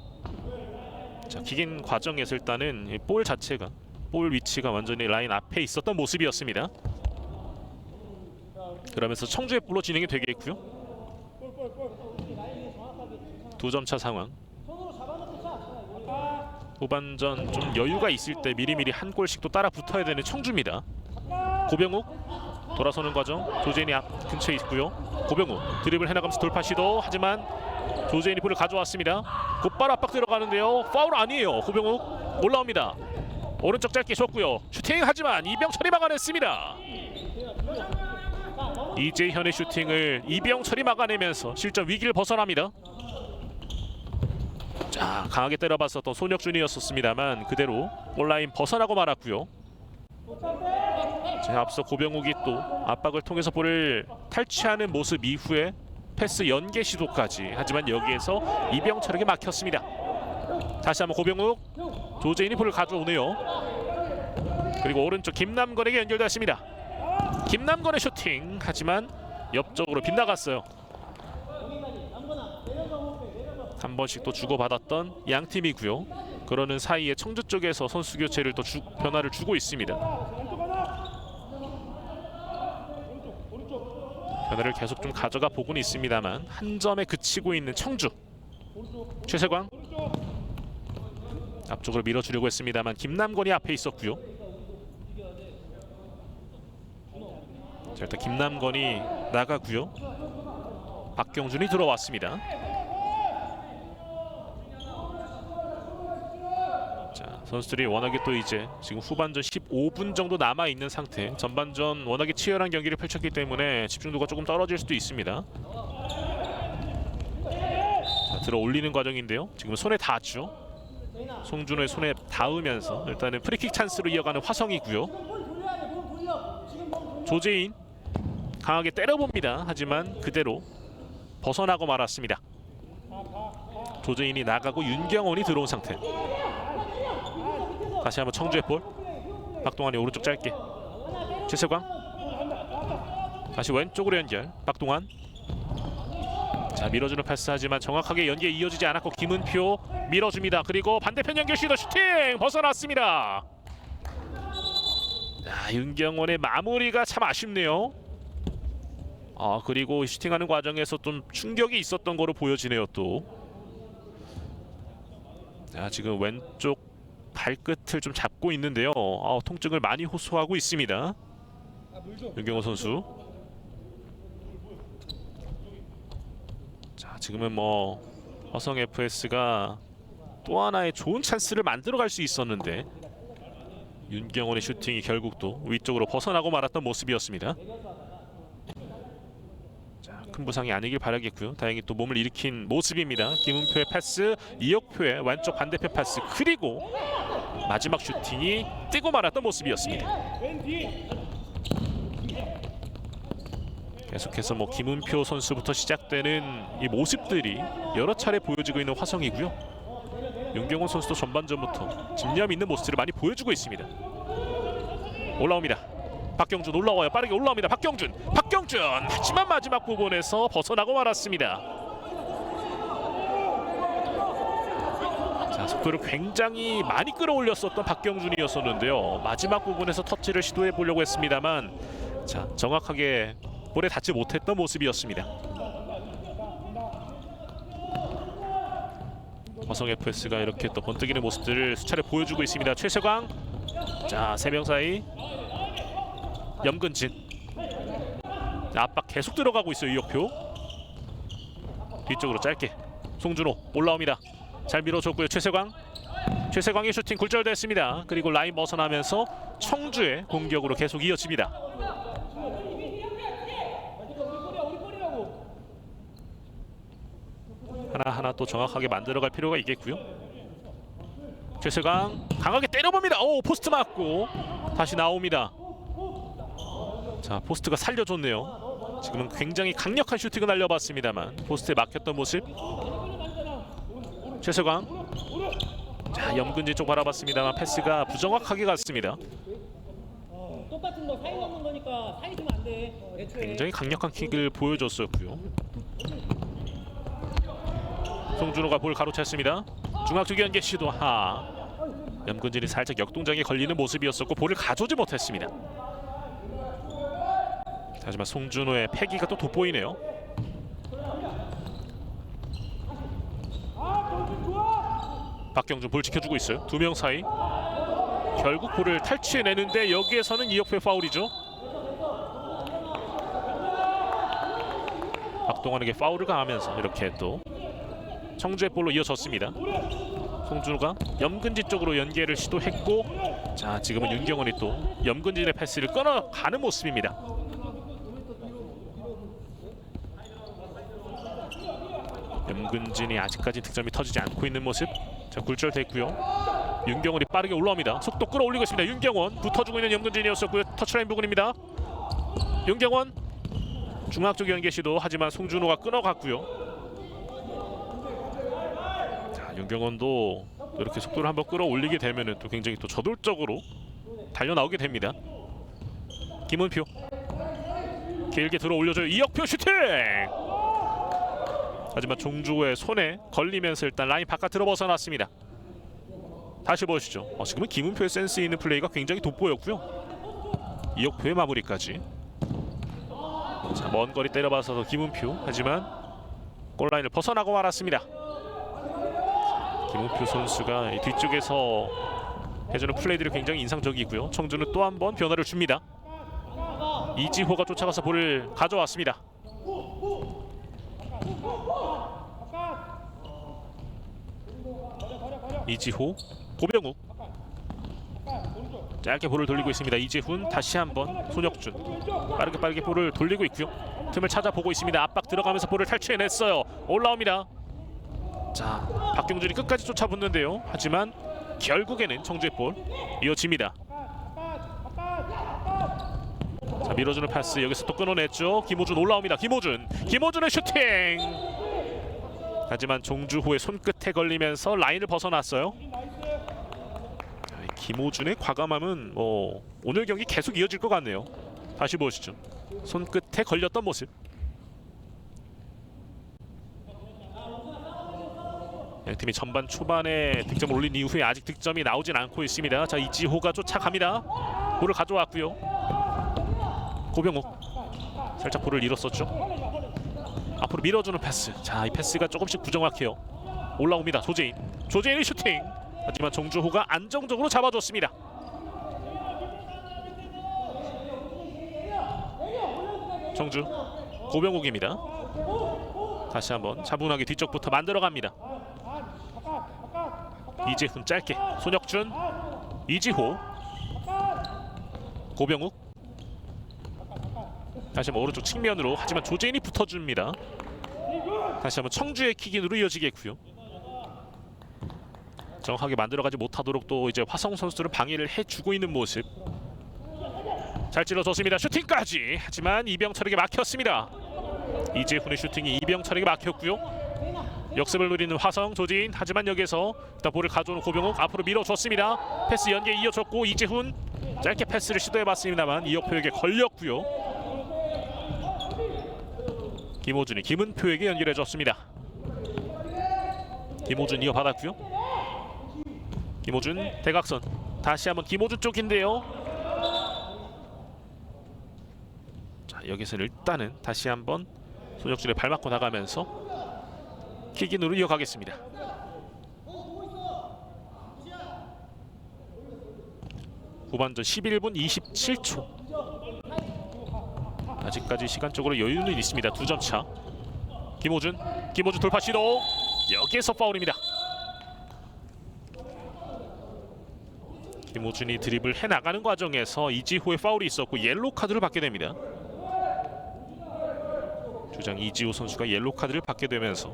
자, 킥인 과정에서 일단은 볼 자체가, 볼 위치가 완전히 라인 앞에 있었던 모습이었습니다. 그러면서 청주의 볼로 진행이 되겠고요. 2점 차 상황. 후반전 좀 여유가 있을 때 미리미리 한 골씩 또 따라 붙어야 되는 청주입니다. 고병욱 돌아서는 과정. 조재인이 앞 근처에 있고요. 고병욱 드리블 해나가면서 돌파 시도. 하지만 조재인이 볼을 가져왔습니다. 곧바로 압박 들어가는데요. 파울 아니에요. 고병욱 올라옵니다. 오른쪽 짧게 줬고요. 슈팅. 하지만 이병철이 막아냈습니다. 이재현의 슈팅을 이병철이 막아내면서 실점 위기를 벗어납니다. 자, 강하게 때려봤었던 손혁준이었습니다만 그대로 온라인 벗어나고 말았고요. 자, 앞서 고병욱이 또 압박을 통해서 볼을 탈취하는 모습 이후에 패스 연계 시도까지. 하지만 여기에서 이병철에게 막혔습니다. 다시 한번 고병욱, 조재인이 볼을 가져오네요. 그리고 오른쪽 김남건에게 연결됐습니다. 김남건의 슈팅. 하지만 옆쪽으로 빗나갔어요. 한 번씩 또 주고받았던 양 팀이고요. 그러는 사이에 청주 쪽에서 선수 교체를 또 변화를 주고 있습니다. 변화를 계속 좀 가져가 보고는 있습니다만 한 점에 그치고 있는 청주. 최세광 앞쪽으로 밀어주려고 했습니다만 김남건이 앞에 있었고요. 자, 일단 김남건이 나가고요. 박경준이 들어왔습니다. 자, 선수들이 워낙에 또 이제 지금 후반전 15분 정도 남아 있는 상태. 전반전 워낙에 치열한 경기를 펼쳤기 때문에 집중도가 조금 떨어질 수도 있습니다. 자, 들어 올리는 과정인데요. 지금 손에 닿았죠. 송준호의 손에 닿으면서 일단은 프리킥 찬스로 이어가는 화성이고요. 조재인 강하게 때려봅니다. 하지만 그대로 벗어나고 말았습니다. 조재인이 나가고 윤경원이 들어온 상태. 다시 한번 청주의 볼. 박동환이 오른쪽 짧게. 최세광 다시 왼쪽으로 연결. 박동환. 자, 밀어주는 패스. 하지만 정확하게 연계에 이어지지 않았고 김은표 밀어줍니다. 그리고 반대편 연결 시도. 슈팅 벗어났습니다. 자, 윤경원의 마무리가 참 아쉽네요. 그리고 슈팅하는 과정에서 좀 충격이 있었던 거로 보여지네요. 또 자, 지금 왼쪽 발끝을 좀 잡고 있는데요. 통증을 많이 호소하고 있습니다. 윤경원 선수. 자, 지금은 뭐 화성 FS가 또 하나의 좋은 찬스를 만들어갈 수 있었는데 윤경원의 슈팅이 결국 또 위쪽으로 벗어나고 말았던 모습이었습니다. 자, 큰 부상이 아니길 바라겠고요. 다행히 또 몸을 일으킨 모습입니다. 김은표의 패스, 이혁표의 왼쪽 반대편 패스, 그리고 마지막 슈팅이 뜨고 말았던 모습이었습니다. 계속해서 뭐 김은표 선수부터 시작되는 이 모습들이 여러 차례 보여지고 있는 화성이고요. 윤경원 선수도 전반전부터 집념 있는 모습들을 많이 보여주고 있습니다. 올라옵니다. 박경준 올라와요. 빠르게 올라옵니다. 박경준. 하지만 마지막 부분에서 벗어나고 말았습니다. 자, 속도를 굉장히 많이 끌어올렸었던 박경준이었었는데요. 마지막 부분에서 터치를 시도해 보려고 했습니다만 자, 정확하게 볼에 닿지 못했던 모습이었습니다. 화성 FS가 이렇게 또 번뜩이는 모습들을 수차례 보여주고 있습니다. 최세광. 자, 세 명 사이 염근진. 압박 계속 들어가고 있어요. 이혁표. 뒤쪽으로 짧게. 송준호 올라옵니다. 잘 밀어줬고요. 최세광의 슈팅 굴절됐습니다. 그리고 라인 벗어나면서 청주의 공격으로 계속 이어집니다. 하나하나 또 정확하게 만들어갈 필요가 있겠고요. 최세강 강하게 때려봅니다. 오, 포스트 맞고 다시 나옵니다. 자, 포스트가 살려줬네요. 지금은 굉장히 강력한 슈팅을 날려봤습니다만 포스트에 막혔던 모습. 최세광, 자, 염근진 쪽 바라봤습니다만 패스가 부정확하게 갔습니다. 똑같은 거 사이 넘는 거니까 사이 주면 안 돼. 굉장히 강력한 킥을 보여줬었고요. 송준호가 볼 가로챘습니다. 중앙쪽 연계 시도. 염근진이 살짝 역동작에 걸리는 모습이었었고 볼을 가져오지 못했습니다. 하지만 송준호의 패기가 또 돋보이네요. 박경준 볼 지켜주고 있어요. 두 명 사이. 결국 볼을 탈취해내는데 여기에서는 이혁표의 파울이죠. 박동환에게 파울을 가하면서 이렇게 또 청주의 볼로 이어졌습니다. 송준호가 염근진 쪽으로 연계를 시도했고, 자, 지금은 윤경원이 또 염근진의 패스를 끊어가는 모습입니다. 염근진이 아직까지 득점이 터지지 않고 있는 모습. 자, 굴절됐고요. 윤경원이 빠르게 올라옵니다. 속도 끌어올리고 있습니다. 윤경원 붙어주고 있는 염근진이었었고요. 터치라인 부근입니다. 윤경원 중앙쪽 연계 시도, 하지만 송준호가 끊어갔고요. 자, 윤경원도 이렇게 속도를 한번 끌어올리게 되면은 또 굉장히 또 저돌적으로 달려나오게 됩니다. 김은표 길게 들어 올려줘요. 이혁표 슈팅! 하지만 종주의 손에 걸리면서 일단 라인 바깥으로 벗어났습니다. 다시 보시죠. 지금은 김은표의 센스 있는 플레이가 굉장히 돋보였고요. 이혁표의 마무리까지. 자, 먼 거리 때려봐서 김은표, 하지만 골라인을 벗어나고 말았습니다. 김은표 선수가 이 뒤쪽에서 해주는 플레이들이 굉장히 인상적이고요. 청주는 또 한 번 변화를 줍니다. 이지호가 쫓아가서 볼을 가져왔습니다. 이지호, 고병욱 짧게 볼을 돌리고 있습니다. 이재훈, 다시 한번 손혁준 빠르게 볼을 돌리고 있고요. 틈을 찾아보고 있습니다. 압박 들어가면서 볼을 탈취해냈어요. 올라옵니다. 자, 박경준이 끝까지 쫓아붙는데요. 하지만 결국에는 청주의 볼 이어집니다. 자, 밀어주는 패스 여기서 또 끊어냈죠. 김호준 올라옵니다. 김호준의 슈팅! 하지만 종주호의 손끝에 걸리면서 라인을 벗어났어요. 김호준의 과감함은 오늘 경기 계속 이어질 것 같네요. 다시 보시죠. 손끝에 걸렸던 모습. 양팀이 전반 초반에 득점을 올린 이후에 아직 득점이 나오진 않고 있습니다. 자, 이지호가 쫓아갑니다. 볼을 가져왔고요. 고병욱 살짝 볼을 잃었었죠. 앞으로 밀어주는 패스. 자, 이 패스가 조금씩 부정확해요. 올라옵니다. 조재인의 슈팅. 하지만 종주호가 안정적으로 잡아줬습니다. 청주 고병욱입니다. 다시 한번 차분하게 뒤쪽부터 만들어갑니다. 이재훈 짧게, 손혁준, 이지호, 고병욱 다시 한번 오른쪽 측면으로, 하지만 조재인이 붙어줍니다. 다시 한번 청주의 킥인으로 이어지겠고요. 정확하게 만들어가지 못하도록 또 이제 화성 선수들은 방해를 해주고 있는 모습. 잘 찔러줬습니다. 슈팅까지. 하지만 이병철에게 막혔습니다. 이재훈의 슈팅이 이병철에게 막혔고요. 역습을 노리는 화성, 조진. 하지만 여기서 일단 볼을 가져오는 고병욱 앞으로 밀어줬습니다. 패스 연계 이어졌고 이재훈 짧게 패스를 시도해봤습니다만 이혁표에게 걸렸고요. 김호준이 김은표에게 연결해줬습니다. 김호준 이어받았고요. 김호준 대각선, 다시 한번 김호준 쪽인데요. 자, 여기서는 일단은 다시 한번 손혁준의 발 맞고 나가면서 킥인으로 이어가겠습니다. 후반전 11분 27초. 아직까지 시간적으로 여유는 있습니다. 2점 차. 김호준 돌파 시도. 여기에서 파울입니다. 김호준이 드리블 해나가는 과정에서 이지호의 파울이 있었고 옐로우 카드를 받게 됩니다. 주장 이지호 선수가 옐로우 카드를 받게 되면서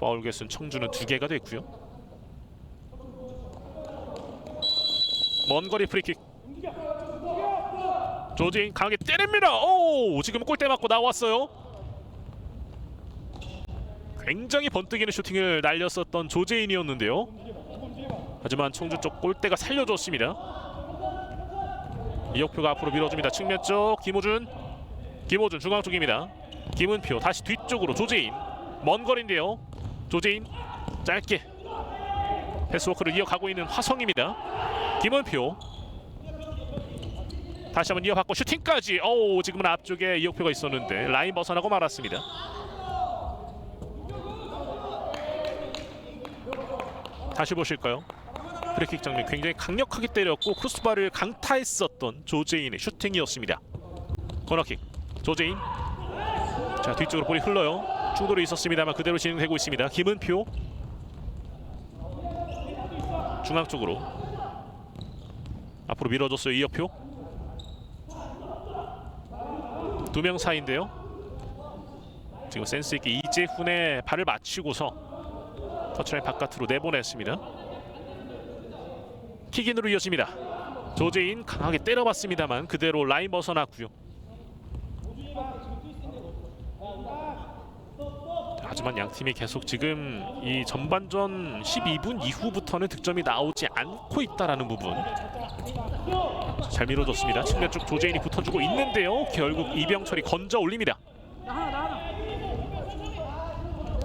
파울 개수는 청주는 2개가 됐고요. 먼 거리 프리킥. 조재인 강하게 때립니다. 오, 지금 골대 맞고 나왔어요. 굉장히 번뜩이는 슈팅을 날렸었던 조재인이었는데요. 하지만 청주 쪽 골대가 살려줬습니다. 이혁표가 앞으로 밀어줍니다. 측면 쪽 김호준 중앙 쪽입니다. 김은표 다시 뒤쪽으로 조재인. 먼 거리인데요. 조재인 짧게 패스워크를 이어가고 있는 화성입니다. 김은표 다시 한번 이어받고 슈팅까지. 오, 지금은 앞쪽에 이혁표가 있었는데 라인 벗어나고 말았습니다. 다시 보실까요? 프리킥 장면 굉장히 강력하게 때렸고 크로스바를 강타했었던 조재인의 슈팅이었습니다. 코너킥 조재인. 자, 뒤쪽으로 볼이 흘러요. 충돌이 있었습니다만 그대로 진행되고 있습니다. 김은표 중앙 쪽으로 앞으로 밀어줬어요. 이혁표. 2명 사이인데요. 지금 센스 있게 이재훈의 발을 맞추고서 터치라인 바깥으로 내보냈습니다. 킥인으로 이어집니다. 조재인 강하게 때려봤습니다만 그대로 라인 벗어났고요. 하지만 양팀이 계속 지금 이 전반전 12분 이후부터는 득점이 나오지 않고 있다라는 부분. 잘 밀어줬습니다. 측면 쪽 조재인이 붙어주고 있는데요. 결국 이병철이 건져 올립니다.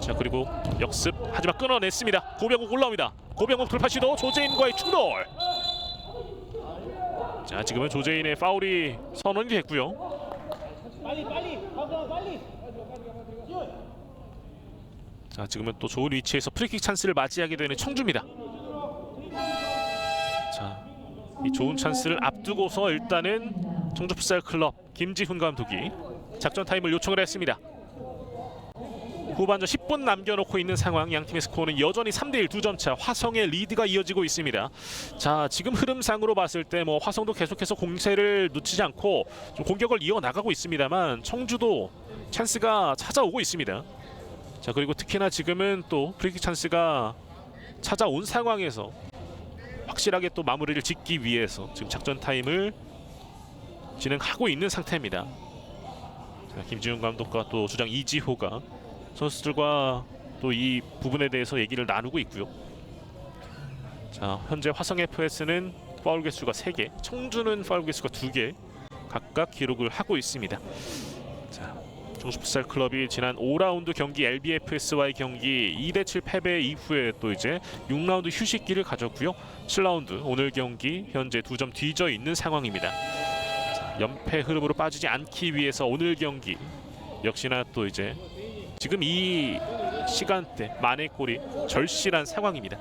자, 그리고 역습 하지만 끊어냈습니다. 고병욱 올라옵니다. 고병욱 돌파 시도. 조재인과의 충돌. 자, 지금은 조재인의 파울이 선언이 됐고요. 자, 지금은 또 좋은 위치에서 프리킥 찬스를 맞이하게 되는 청주입니다. 자, 이 좋은 찬스를 앞두고서 일단은 청주 풋살 클럽 김지훈 감독이 작전 타임을 요청을 했습니다. 후반전 10분 남겨놓고 있는 상황. 양팀의 스코어는 여전히 3대1 2점차. 화성의 리드가 이어지고 있습니다. 자, 지금 흐름상으로 봤을 때 뭐 화성도 계속해서 공세를 놓치지 않고 좀 공격을 이어나가고 있습니다만 청주도 찬스가 찾아오고 있습니다. 자, 그리고 특히나 지금은 또 프리킥 찬스가 찾아온 상황에서 확실하게 또 마무리를 짓기 위해서 지금 작전 타임을 진행하고 있는 상태입니다. 자, 김지훈 감독과 또 주장 이지호가 선수들과 또 이 부분에 대해서 얘기를 나누고 있고요. 자, 현재 화성 FS는 파울 개수가 3개, 청주는 파울 개수가 2개 각각 기록을 하고 있습니다. 자, 청주 풋살 클럽이 지난 5라운드 경기 LBFS와의 경기 2대7 패배 이후에 또 이제 6라운드 휴식기를 가졌고요. 7라운드 오늘 경기 현재 2점 뒤져 있는 상황입니다. 자, 연패 흐름으로 빠지지 않기 위해서 오늘 경기 역시나 또 이제 지금 이 시간대 만회골이 절실한 상황입니다.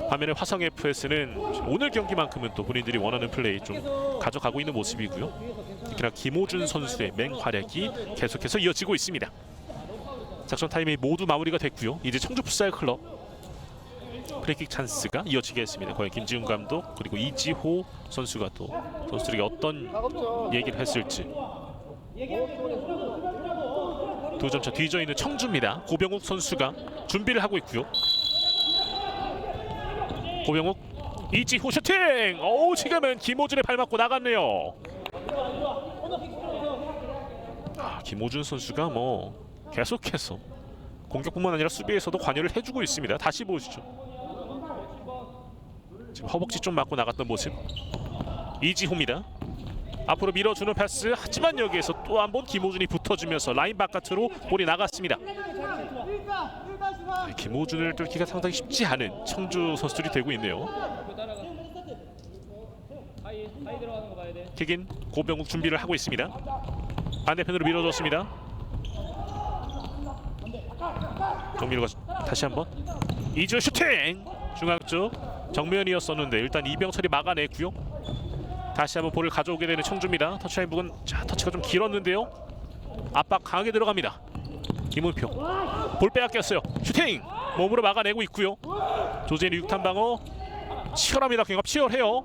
반면에 화성 FS는 오늘 경기만큼은 또 본인들이 원하는 플레이 좀 가져가고 있는 모습이고요. 특히나 김호준 선수의 맹활약이 계속해서 이어지고 있습니다. 작전 타임이 모두 마무리가 됐고요. 이제 청주 풋살 클럽 프리킥 찬스가 이어지겠습니다. 과연 김지훈 감독 그리고 이지호 선수가 또 선수들에게 어떤 얘기를 했을지. 2점차 뒤져 있는 청주입니다. 고병욱 선수가 준비를 하고 있고요. 고병욱, 이지호 슈팅! 오, 지금은 김호준의 발 맞고 나갔네요. 김호준 선수가 뭐 계속해서 공격뿐만 아니라 수비에서도 관여를 해주고 있습니다. 다시 보시죠. 지금 허벅지 좀 맞고 나갔던 모습. 이지호입니다. 앞으로 밀어주는 패스. 하지만 여기에서 또 한 번 김호준이 붙어주면서 라인 바깥으로 볼이 나갔습니다. 김호준을 뚫기가 상당히 쉽지 않은 청주 선수들이 되고 있네요. 킥인 고병욱 준비를 하고 있습니다. 반대편으로 밀어줬습니다. 정민우가 다시 한번 이지호 슈팅! 중앙 쪽 정면이었었는데 일단 이병철이 막아냈고요. 다시 한번 볼을 가져오게 되는 청주입니다. 터치라인 부분, 자, 터치가 좀 길었는데요. 압박 강하게 들어갑니다. 김은표 볼 빼앗겼어요. 슈팅! 몸으로 막아내고 있고요. 조재인의 6탄 방어 치열합니다. 경합 치열해요.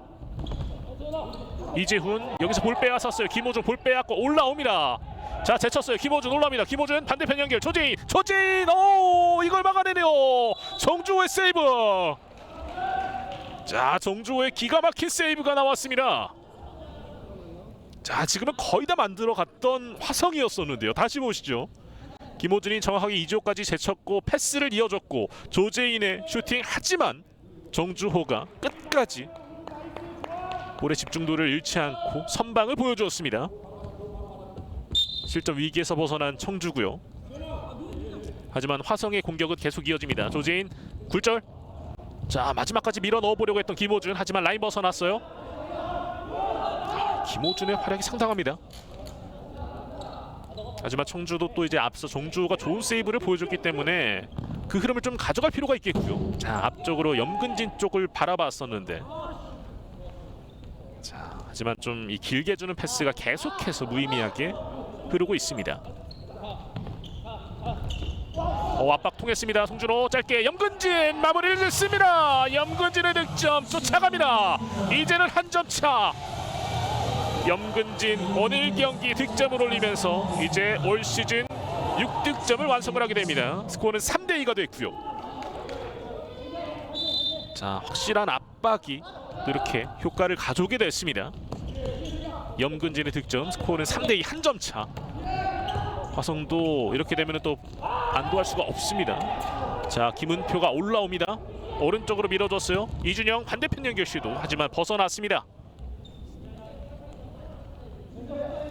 이재훈 여기서 볼 빼앗았어요. 김호준 볼 빼앗고 올라옵니다. 자, 제쳤어요. 김호준 올라옵니다. 김호준 반대편 연결. 조재인. 오, 이걸 막아내네요. 정주호의 세이브. 자, 정주호의 기가 막힌 세이브가 나왔습니다. 자, 지금은 거의 다 만들어 갔던 화성이었었는데요. 다시 보시죠. 김호준이 정확하게 2조까지 제쳤고 패스를 이어줬고 조재인의 슈팅, 하지만 정주호가 끝까지 볼의 집중도를 잃지 않고 선방을 보여주었습니다. 실점 위기에서 벗어난 청주고요. 하지만 화성의 공격은 계속 이어집니다. 조재인 굴절. 자, 마지막까지 밀어 넣어보려고 했던 김호준, 하지만 라인 벗어났어요. 김호준의 활약이 상당합니다. 하지만 청주도 또 이제 앞서 정주호가 좋은 세이브를 보여줬기 때문에 그 흐름을 좀 가져갈 필요가 있겠고요. 자, 앞쪽으로 염근진 쪽을 바라봤었는데, 자, 하지만 좀 이 길게 주는 패스가 계속해서 무의미하게 흐르고 있습니다. 압박 통했습니다. 송준호 짧게, 염근진 마무리를 짓습니다. 염근진의 득점 쫓아갑니다. 이제는 한 점 차. 염근진 오늘 경기 득점을 올리면서 이제 올 시즌 6득점을 완성을 하게 됩니다. 스코어는 3대2가 됐고요. 자, 확실한 압박이 이렇게 효과를 가져오게 됐습니다. 염근진의 득점, 스코어는 3대2 한 점 차. 화성도 이렇게 되면 또 안도할 수가 없습니다. 자, 김은표가 올라옵니다. 오른쪽으로 밀어줬어요. 이준영 반대편 연결 시도, 하지만 벗어났습니다.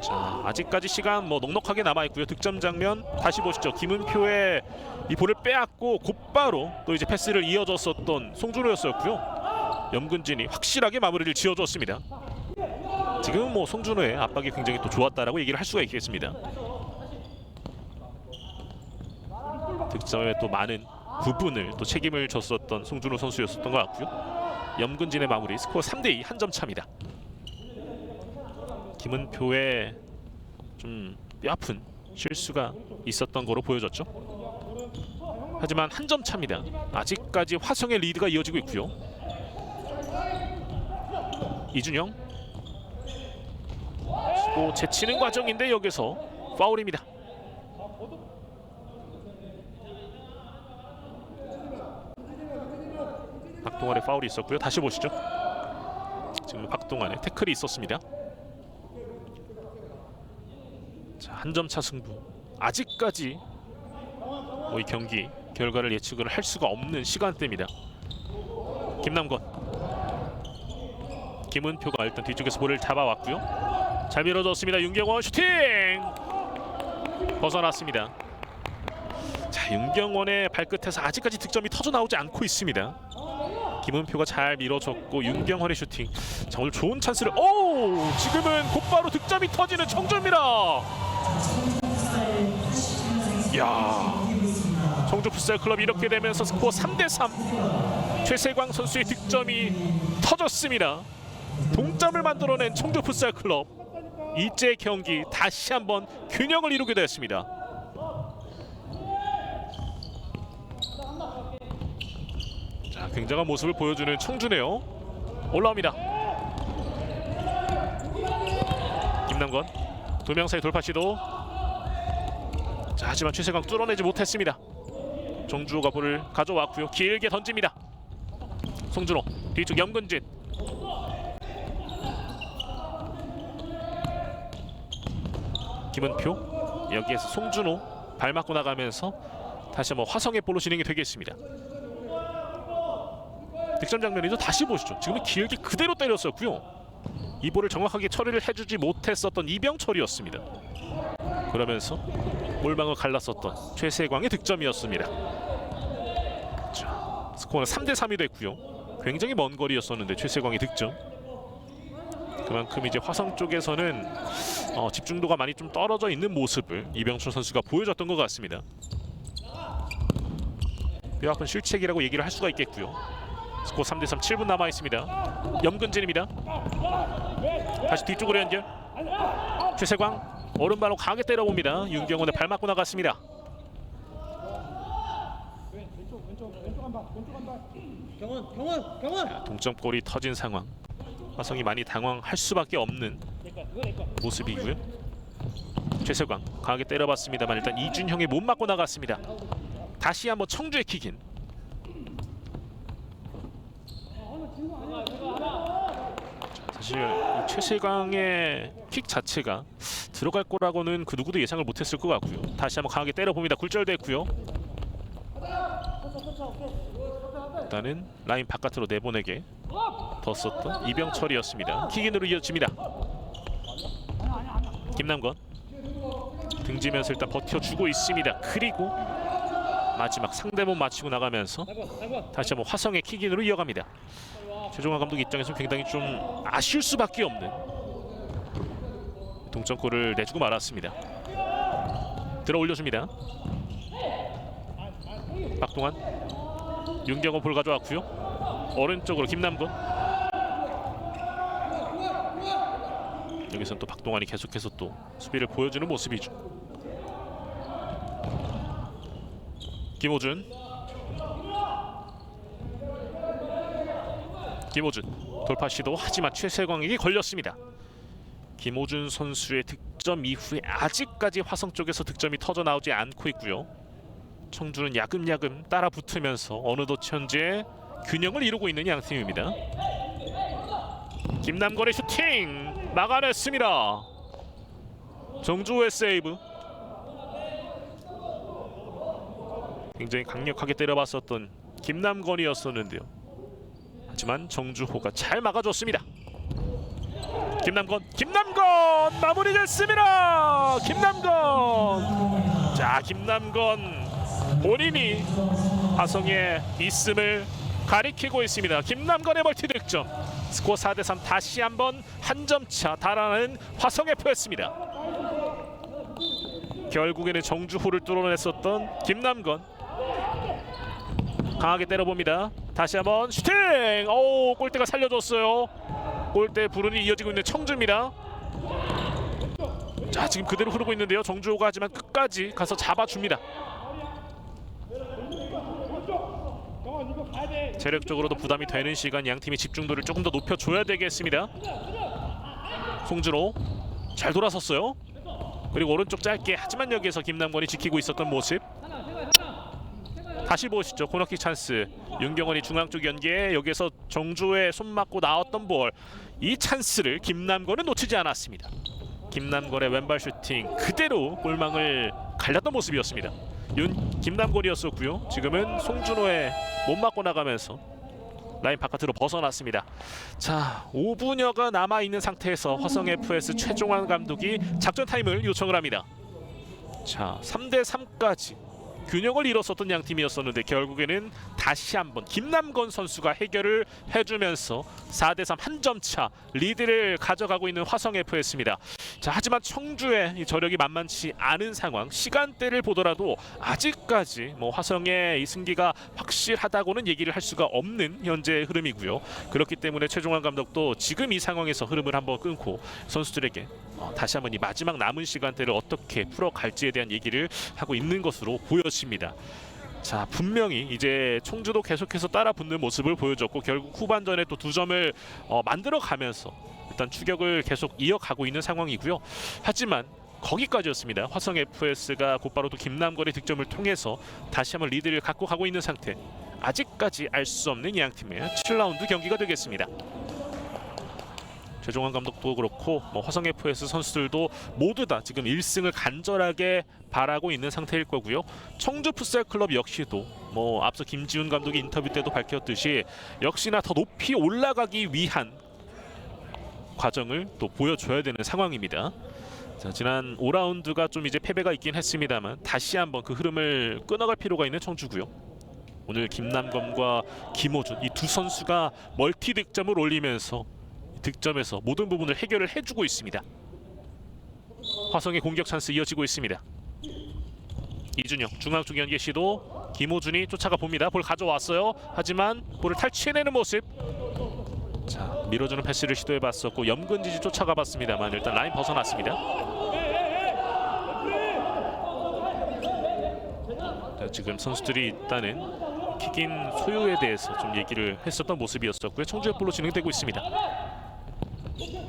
자, 아직까지 시간 넉넉하게 남아있고요. 득점 장면 다시 보시죠. 김은표의 이 볼을 빼앗고 곧바로 또 이제 패스를 이어줬었던 송준호였었고요. 염근진이 확실하게 마무리를 지어줬습니다. 지금은 송준호의 압박이 굉장히 또 좋았다라고 얘기를 할 수가 있겠습니다. 득점에 또 많은 부분을 또 책임을 졌었던 송준호 선수였었던 것 같고요. 염근진의 마무리, 스코어 3대2 한 점 차입니다. 김은표의 좀 뼈아픈 실수가 있었던 거로 보여졌죠. 하지만 한 점 차입니다. 아직까지 화성의 리드가 이어지고 있고요. 이준영 또 제치는 과정인데 여기서 파울입니다. 박동환의 파울이 있었고요. 다시 보시죠. 지금 박동환의 태클이 있었습니다. 자, 한 점 차 승부. 아직까지 이 경기 결과를 예측을 할 수가 없는 시간대입니다. 김남건, 김은표가 일단 뒤쪽에서 볼을 잡아왔고요. 잘 밀어줬습니다. 윤경원 슈팅! 벗어났습니다. 자, 윤경원의 발끝에서 아직까지 득점이 터져 나오지 않고 있습니다. 김은표가 잘 밀어줬고 윤경원의 슈팅. 자, 오늘 좋은 찬스를, 지금은 곧바로 득점이 터지는 청주입니다. 이야, 청주 풋살클럽 이렇게 되면서 스코어 3대3. 최세광 선수의 득점이 터졌습니다. 동점을 만들어낸 청주 풋살클럽. 이제 경기 다시 한번 균형을 이루게 됐습니다. 자, 굉장한 모습을 보여주는 청주네요. 올라옵니다. 김남건, 두 명 사이 돌파 시도. 자, 하지만 최세광 뚫어내지 못했습니다. 정주호가 볼을 가져왔고요. 길게 던집니다. 송준호 뒤쪽 염근진. 김은표, 여기에서 송준호 발 맞고 나가면서 다시 한번 화성의 볼로 진행이 되겠습니다. 득점 장면이죠. 다시 보시죠. 지금은 길게 그대로 때렸었고요. 이 볼을 정확하게 처리를 해주지 못했었던 이병철이었습니다. 그러면서 골망을 갈랐었던 최세광의 득점이었습니다. 자, 스코어는 3대3이 됐고요. 굉장히 먼 거리였었는데 최세광의 득점. 그만큼 이제 화성 쪽에서는 집중도가 많이 좀 떨어져 있는 모습을 이병철 선수가 보여줬던 것 같습니다. 뼈아픈 실책이라고 얘기를 할 수가 있겠고요. 스코어 3대3, 7분 남아 있습니다. 염근진입니다. 다시 뒤쪽으로 연결. 최세광 오른발로 강하게 때려봅니다. 윤경원의 발 맞고 나갔습니다. 자, 동점골이 터진 상황. 화성이 많이 당황할 수밖에 없는 모습이고요. 최세광 강하게 때려봤습니다만 일단 이준형이 못 맞고 나갔습니다. 다시 한번 청주의 킥인. 사실 이 최세광의 킥 자체가 들어갈 거라고는 그 누구도 예상을 못했을 것 같고요. 다시 한번 강하게 때려봅니다. 굴절됐고요. 일단은 라인 바깥으로 내보내게 더 썼던 이병철이었습니다. 킥인으로 이어집니다. 김남건 등지면서 일단 버텨주고 있습니다. 그리고 마지막 상대몸 맞추고 나가면서 다시 한번 화성의 킥인으로 이어갑니다. 최종환 감독 입장에서는 굉장히 좀 아쉬울 수밖에 없는 동점골을 내주고 말았습니다. 들어 올려줍니다. 박동환, 윤경호 볼 가져왔고요. 오른쪽으로 김남건. 여기서는 또 박동환이 계속해서 또 수비를 보여주는 모습이죠. 김호준 돌파 시도 하지만 최세광에게 걸렸습니다. 김호준 선수의 득점 이후에 아직까지 화성 쪽에서 득점이 터져 나오지 않고 있고요. 청주는 야금야금 따라 붙으면서 어느덧 현재 균형을 이루고 있는 양 팀입니다. 김남건의 슈팅 막아냈습니다. 정주호의 세이브. 굉장히 강력하게 때려봤었던 김남건이었었는데요. 하지만 정주호가 잘 막아줬습니다. 김남건 마무리됐습니다. 김남건. 자, 김남건 본인이 화성에 있음을 가리키고 있습니다. 김남건의 멀티 득점. 스코어 4대3 다시 한번 한 점 차 달아나는 화성 FS입니다. 결국에는 정주호를 뚫어냈었던 김남건. 강하게 때려봅니다. 다시 한번 슈팅! 오, 골대가 살려줬어요. 골대 불운이 이어지고 있는 청주입니다. 자, 지금 그대로 흐르고 있는데요. 정주호가 하지만 끝까지 가서 잡아줍니다. 체력적으로도 부담이 되는 시간, 양팀이 집중도를 조금 더 높여줘야 되겠습니다. 송준호 잘 돌아섰어요. 그리고 오른쪽 짧게, 하지만 여기에서 김남건이 지키고 있었던 모습. 다시 보시죠. 코너킥 찬스. 윤경원이 중앙 쪽 연계에 여기에서 정주호의 손 맞고 나왔던 볼. 이 찬스를 김남건은 놓치지 않았습니다. 김남건의 왼발 슈팅 그대로 골망을 갈렸던 모습이었습니다. 김남건이었었고요. 지금은 송준호의 못 맞고 나가면서 라인 바깥으로 벗어났습니다. 자, 5분여가 남아있는 상태에서 화성 FS 최종환 감독이 작전 타임을 요청을 합니다. 자, 3대3까지 균형을 잃었었던 양 팀이었었는데 결국에는 다시 한번 김남건 선수가 해결을 해주면서 4대3 한 점 차 리드를 가져가고 있는 화성 FS입니다. 자, 하지만 청주의 이 저력이 만만치 않은 상황, 시간대를 보더라도 아직까지 뭐 화성의 이 승기가 확실하다고는 얘기를 할 수가 없는 현재 흐름이고요. 그렇기 때문에 최종환 감독도 지금 이 상황에서 흐름을 한번 끊고 선수들에게 다시 한번 이 마지막 남은 시간대를 어떻게 풀어갈지에 대한 얘기를 하고 있는 것으로 보여집니다. 자, 분명히 이제 청주도 계속해서 따라 붙는 모습을 보여줬고 결국 후반전에 또 2점을 만들어가면서 일단 추격을 계속 이어가고 있는 상황이고요. 하지만 거기까지였습니다. 화성 FS가 곧바로 또 김남건의 득점을 통해서 다시 한번 리드를 갖고 가고 있는 상태. 아직까지 알 수 없는 양 팀의 7라운드 경기가 되겠습니다. 최종환 감독도 그렇고 화성 FS 선수들도 모두 다 지금 1승을 간절하게 바라고 있는 상태일 거고요. 청주 풋살 클럽 역시도 앞서 김지훈 감독이 인터뷰 때도 밝혔듯이 역시나 더 높이 올라가기 위한 과정을 또 보여줘야 되는 상황입니다. 자, 지난 5라운드가 좀 이제 패배가 있긴 했습니다만 다시 한번 그 흐름을 끊어갈 필요가 있는 청주고요. 오늘 김남건과 김호준 이 두 선수가 멀티 득점을 올리면서 득점에서 모든 부분을 해결을 해주고 있습니다. 화성의 공격 찬스 이어지고 있습니다. 이준영 중앙 쪽 연계 시도. 김호준이 쫓아가 봅니다. 볼 가져왔어요. 하지만 볼을 탈취해내는 모습. 자, 밀어주는 패스를 시도해봤었고 염근지지 쫓아가 봤습니다만 일단 라인 벗어났습니다. 자, 지금 선수들이 일단은 킥인 소유에 대해서 좀 얘기를 했었던 모습이었었고요. 청주의 볼로 진행되고 있습니다.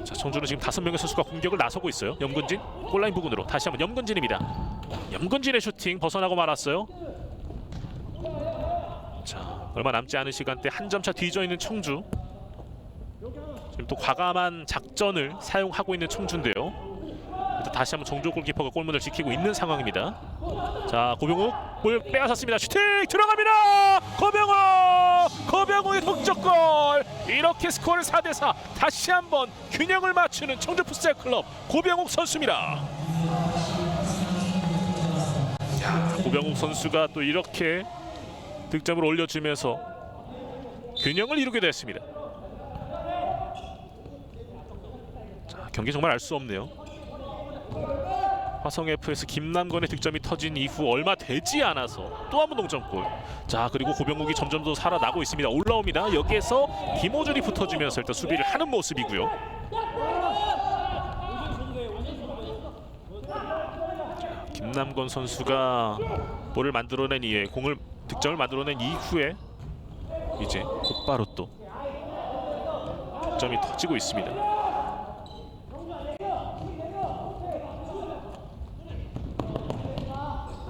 자, 청주는 지금 5명의 선수가 공격을 나서고 있어요. 염근진 골라인 부근으로 다시 한번 염근진입니다. 염근진의 슈팅 벗어나고 말았어요. 자, 얼마 남지 않은 시간대 한 점차 뒤져 있는 청주. 지금 또 과감한 작전을 사용하고 있는 청주인데요. 일단 다시 한번 정조 골키퍼가 골문을 지키고 있는 상황입니다. 자, 고병욱 볼 빼앗았습니다. 슈팅 들어갑니다. 고병욱의 동점골. 이렇게 스코어를 4대4. 다시 한번 균형을 맞추는 청주 풋살클럽 고병욱 선수입니다. 야, 고병욱 선수가 또 이렇게 득점을 올려주면서 균형을 이루게 됐습니다. 자, 경기 정말 알 수 없네요. 화성FS 김남건의 득점이 터진 이후 얼마 되지 않아서 또 한 번 동점골. 자, 그리고 고병욱이 점점 더 살아나고 있습니다. 올라옵니다. 여기에서 김호준이 붙어주면서 일단 수비를 하는 모습이고요. 자, 김남건 선수가 볼을 만들어낸 이후에 득점을 만들어낸 이후에 이제 곧바로 또 득점이 터지고 있습니다.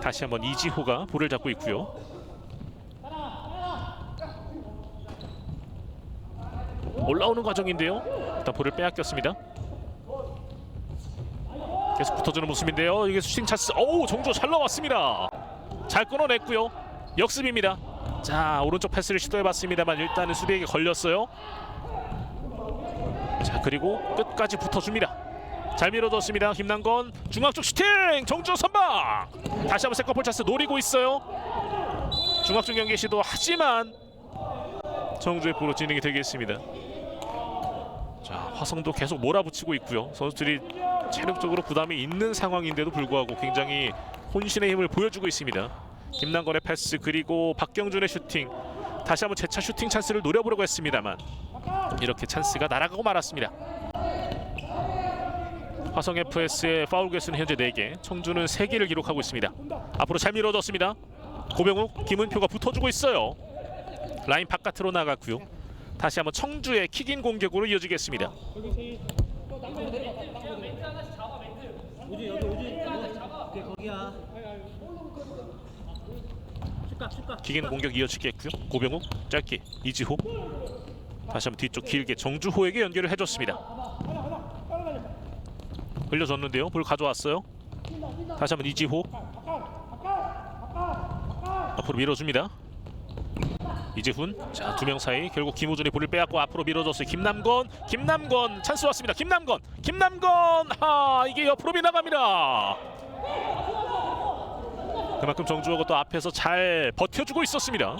다시 한번 이지호가 볼을 잡고 있고요. 올라오는 과정인데요. 일단 볼을 빼앗겼습니다. 계속 붙어주는 모습인데요. 이게 슈팅 찬스. 오, 정조 잘 나왔습니다. 잘 끊어냈고요. 역습입니다. 자, 오른쪽 패스를 시도해봤습니다만 일단은 수비에게 걸렸어요. 자, 그리고 끝까지 붙어줍니다. 잘 밀어줬습니다. 김남건 중앙 쪽 슈팅! 정주 선방! 다시 한번 세컨볼 찬스 노리고 있어요. 중앙 쪽 경기 시도 하지만 정주의 볼로 진행이 되겠습니다. 자, 화성도 계속 몰아붙이고 있고요. 선수들이 체력적으로 부담이 있는 상황인데도 불구하고 굉장히 혼신의 힘을 보여주고 있습니다. 김남건의 패스 그리고 박경준의 슈팅. 다시 한번 재차 슈팅 찬스를 노려보려고 했습니다만 이렇게 찬스가 날아가고 말았습니다. 화성FS의 파울 개수는 현재 4개, 청주는 3개를 기록하고 있습니다. 앞으로 잘 밀어줬습니다. 고병욱, 김은표가 붙어주고 있어요. 라인 바깥으로 나갔고요. 다시 한번 청주의 킥인 공격으로 이어지겠습니다. 킥인 공격 이어지겠고요. 고병욱, 짧게 이지호. 다시 한번 뒤쪽 길게 정주호에게 연결을 해줬습니다. 흘려줬는데요. 볼 가져왔어요. 다시 한번 이지호 앞으로 밀어줍니다. 이재훈. 자, 2명 사이 결국 김호준이 볼을 빼앗고 앞으로 밀어줬어요. 김남건 찬스 왔습니다. 김남건 이게 옆으로 빗나갑니다. 그만큼 정주호가 또 앞에서 잘 버텨주고 있었습니다.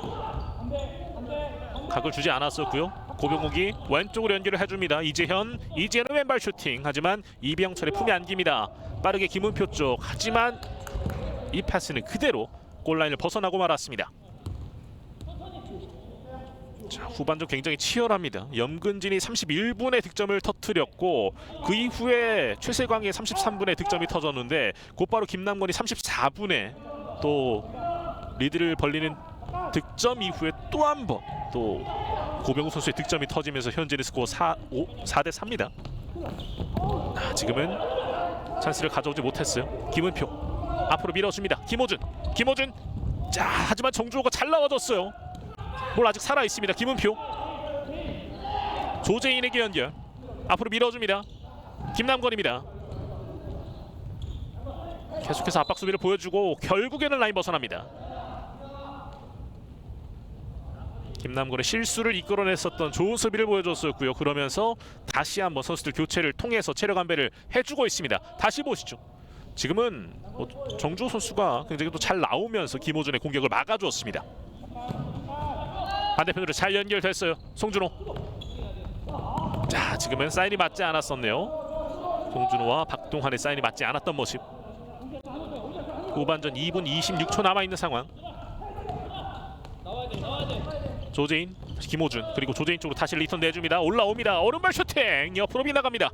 각을 주지 않았었고요. 고병욱이 왼쪽으로 연결을 해줍니다. 이재현의 왼발 슈팅. 하지만 이병철의 품에 안깁니다. 빠르게 김은표 쪽. 하지만 이 패스는 그대로 골라인을 벗어나고 말았습니다. 자, 후반전 굉장히 치열합니다. 염근진이 31분에 득점을 터뜨렸고 그 이후에 최세광이 33분에 득점이 터졌는데 곧바로 김남건이 34분에 또 리드를 벌리는 득점 이후에 또 한 번 또 고병욱 선수의 득점이 터지면서 현재는 스코어 4대4입니다. 지금은 찬스를 가져오지 못했어요. 김은표 앞으로 밀어줍니다. 김호준. 자, 하지만 정주호가 잘 나와줬어요. 볼 아직 살아있습니다. 김은표. 조재인에게 연결. 앞으로 밀어줍니다. 김남건입니다. 계속해서 압박 수비를 보여주고 결국에는 라인 벗어납니다. 김남건의 실수를 이끌어냈었던 좋은 수비를 보여줬었고요. 그러면서 다시 한번 선수들 교체를 통해서 체력 안배를 해주고 있습니다. 다시 보시죠. 지금은 정주호 선수가 굉장히 또 잘 나오면서 김호준의 공격을 막아주었습니다. 반대편으로 잘 연결됐어요. 송준호. 자, 지금은 사인이 맞지 않았었네요. 송준호와 박동환의 사인이 맞지 않았던 모습. 후반전 2분 26초 남아있는 상황. 조재인, 김호준, 그리고 조재인 쪽으로 다시 리턴 내줍니다. 올라옵니다. 오른발 슈팅! 옆으로 빗나갑니다.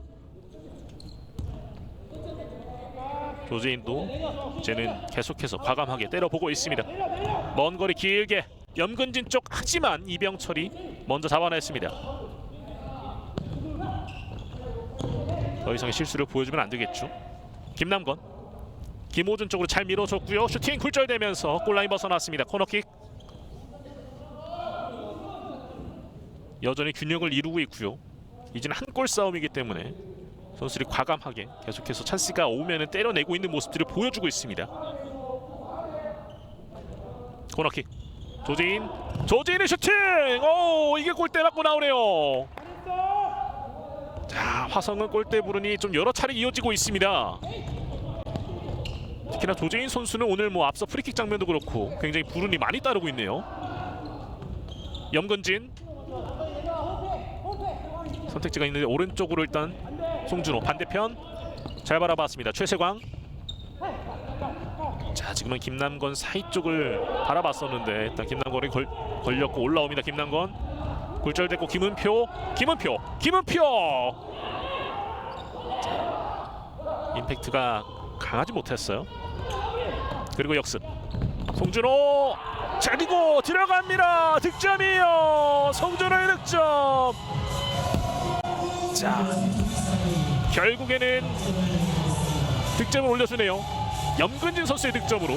조재인도 이제는 계속해서 과감하게 때려보고 있습니다. 먼 거리 길게 염근진 쪽. 하지만 이병철이 먼저 잡아냈습니다. 더 이상의 실수를 보여주면 안 되겠죠. 김남건, 김호준 쪽으로 잘 밀어줬고요. 슈팅 굴절되면서 골라인 벗어났습니다. 코너킥. 여전히 균형을 이루고 있고요. 이제는 한 골 싸움이기 때문에 선수들이 과감하게 계속해서 찬스가 오면은 때려내고 있는 모습들을 보여주고 있습니다. 코너킥. 조재인의 슈팅! 오, 이게 골대 맞고 나오네요. 자, 화성은 골대 불운이 좀 여러 차례 이어지고 있습니다. 특히나 조재인 선수는 오늘 뭐 앞서 프리킥 장면도 그렇고 굉장히 불운이 많이 따르고 있네요. 염근진 선택지가 있는데 오른쪽으로 일단 송준호, 반대편 잘 바라봤습니다. 최세광. 자, 지금은 김남건 사이 쪽을 바라봤었는데 일단 김남건이 걸렸고 올라옵니다. 김남건 굴절됐고 김은표. 자, 임팩트가 강하지 못했어요. 그리고 역습. 송준호 차리고 들어갑니다. 득점이에요. 송준호의 득점. 자, 결국에는 득점을 올려주네요. 염근진 선수의 득점으로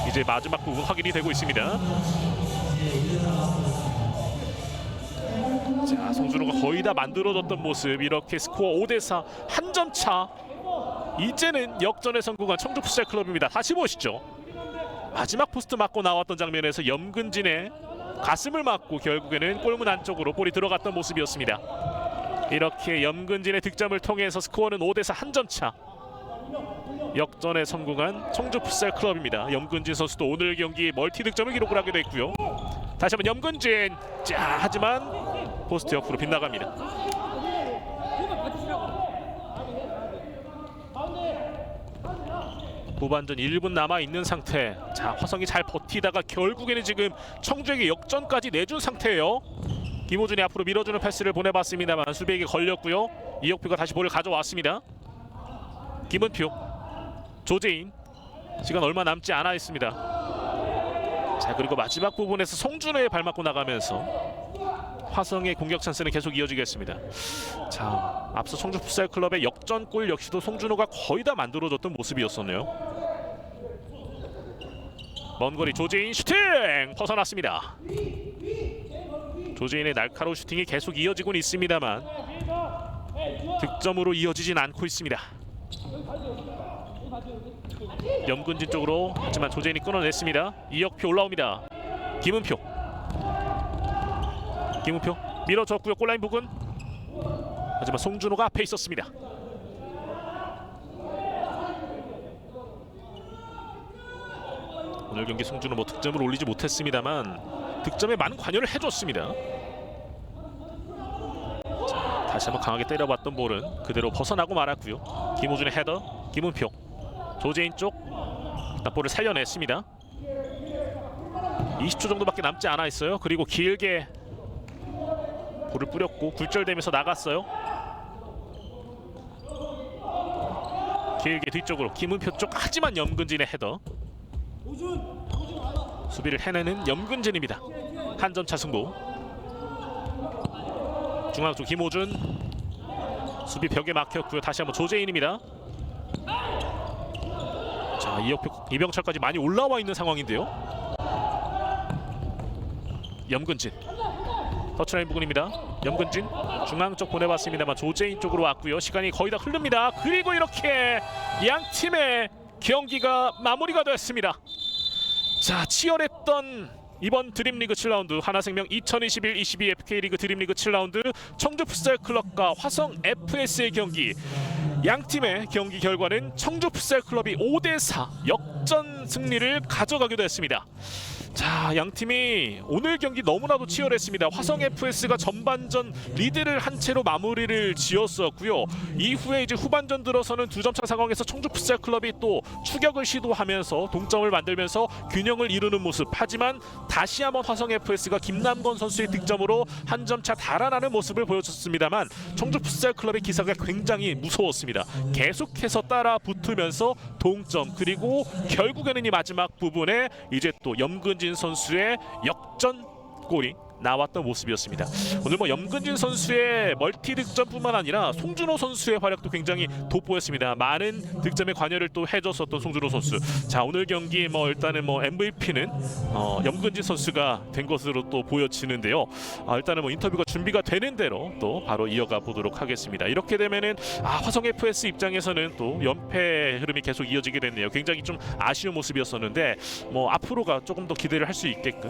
이제 마지막 부분 확인이 되고 있습니다. 자, 송준호가 거의 다 만들어졌던 모습. 이렇게 스코어 5대4 한 점 차. 이제는 역전에 성공한 청주 풋살클럽입니다. 다시 보시죠. 마지막 포스트 맞고 나왔던 장면에서 염근진의 가슴을 맞고 결국에는 골문 안쪽으로 볼이 들어갔던 모습이었습니다. 이렇게 염근진의 득점을 통해서 스코어는 5대4 한 점 차. 역전에 성공한 청주 풋살클럽입니다. 염근진 선수도 오늘 경기 멀티 득점을 기록을 하게 됐고요. 다시 한번 염근진. 자, 하지만 포스트 옆으로 빗나갑니다. 후반전 1분 남아있는 상태. 자, 화성이 잘 버티다가 결국에는 지금 청주에게 역전까지 내준 상태예요. 김호준이 앞으로 밀어주는 패스를 보내봤습니다만 수비에게 걸렸고요. 이혁표가 다시 볼을 가져왔습니다. 김은표, 조재인. 시간 얼마 남지 않아 있습니다. 자, 그리고 마지막 부분에서 송준호에 발 맞고 나가면서 화성의 공격 찬스는 계속 이어지겠습니다. 자, 앞서 청주 풋살클럽의 역전골 역시도 송준호가 거의 다 만들어줬던 모습이었었네요. 먼 거리 조재인 슈팅! 벗어났습니다. 조재인의 날카로운 슈팅이 계속 이어지고는 있습니다만 득점으로 이어지진 않고 있습니다. 염근진 쪽으로, 하지만 조재인이 끊어냈습니다. 이혁표 올라옵니다. 김은표 밀어줬고요. 골라인 부근. 하지만 송준호가 앞에 있었습니다. 오늘 경기 송준호 뭐 득점을 올리지 못했습니다만 득점에 많은 관여를 해줬습니다. 자, 다시 한번 강하게 때려봤던 볼은 그대로 벗어나고 말았고요. 김호준의 헤더, 김은표, 조재인 쪽 일단 볼을 살려냈습니다. 20초 정도밖에 남지 않아 있어요. 그리고 길게 볼을 뿌렸고 굴절되면서 나갔어요. 길게 뒤쪽으로 김은표 쪽. 하지만 염근진의 헤더. 수비를 해내는 염근진입니다. 한 점 차 승부. 중앙 쪽 김호준. 수비 벽에 막혔고요. 다시 한번 조재인입니다. 자, 이혁표, 이병철까지 많이 올라와 있는 상황인데요. 염근진. 터치라인 부근입니다. 염근진 중앙 쪽 보내봤습니다만 조재인 쪽으로 왔고요. 시간이 거의 다 흐릅니다. 그리고 이렇게 양 팀의 경기가 마무리가 됐습니다. 자, 치열했던 이번 드림리그 7라운드 하나생명 2021-22 FK리그 드림리그 7라운드 청주 풋살클럽과 화성 FS의 경기. 양 팀의 경기 결과는 청주 풋살클럽이 5대4 역전 승리를 가져가게 됐습니다. 자, 양 팀이 오늘 경기 너무나도 치열했습니다. 화성 FS가 전반전 리드를 한 채로 마무리를 지었었고요. 이후에 이제 후반전 들어서는 2점차 상황에서 청주 풋살클럽이 또 추격을 시도하면서 동점을 만들면서 균형을 이루는 모습. 하지만 다시 한번 화성 FS가 김남건 선수의 득점으로 한 점차 달아나는 모습을 보여줬습니다만 청주 풋살클럽의 기사가 굉장히 무서웠습니다. 계속해서 따라 붙으면서 동점, 그리고 결국에는 이 마지막 부분에 이제 또 염근진 선수의 역전골이 나왔던 모습이었습니다. 오늘 뭐 염근진 선수의 멀티 득점뿐만 아니라 송준호 선수의 활약도 굉장히 돋보였습니다. 많은 득점에 관여를 또 해줬었던 송준호 선수. 자, 오늘 경기 뭐 일단은 뭐 MVP는 염근진 선수가 된 것으로 또 보여지는데요. 일단은 뭐 인터뷰가 준비가 되는 대로 또 바로 이어가 보도록 하겠습니다. 이렇게 되면은 화성 FS 입장에서는 또 연패 흐름이 계속 이어지게 됐네요. 굉장히 좀 아쉬운 모습이었었는데 뭐 앞으로가 조금 더 기대를 할 수 있게끔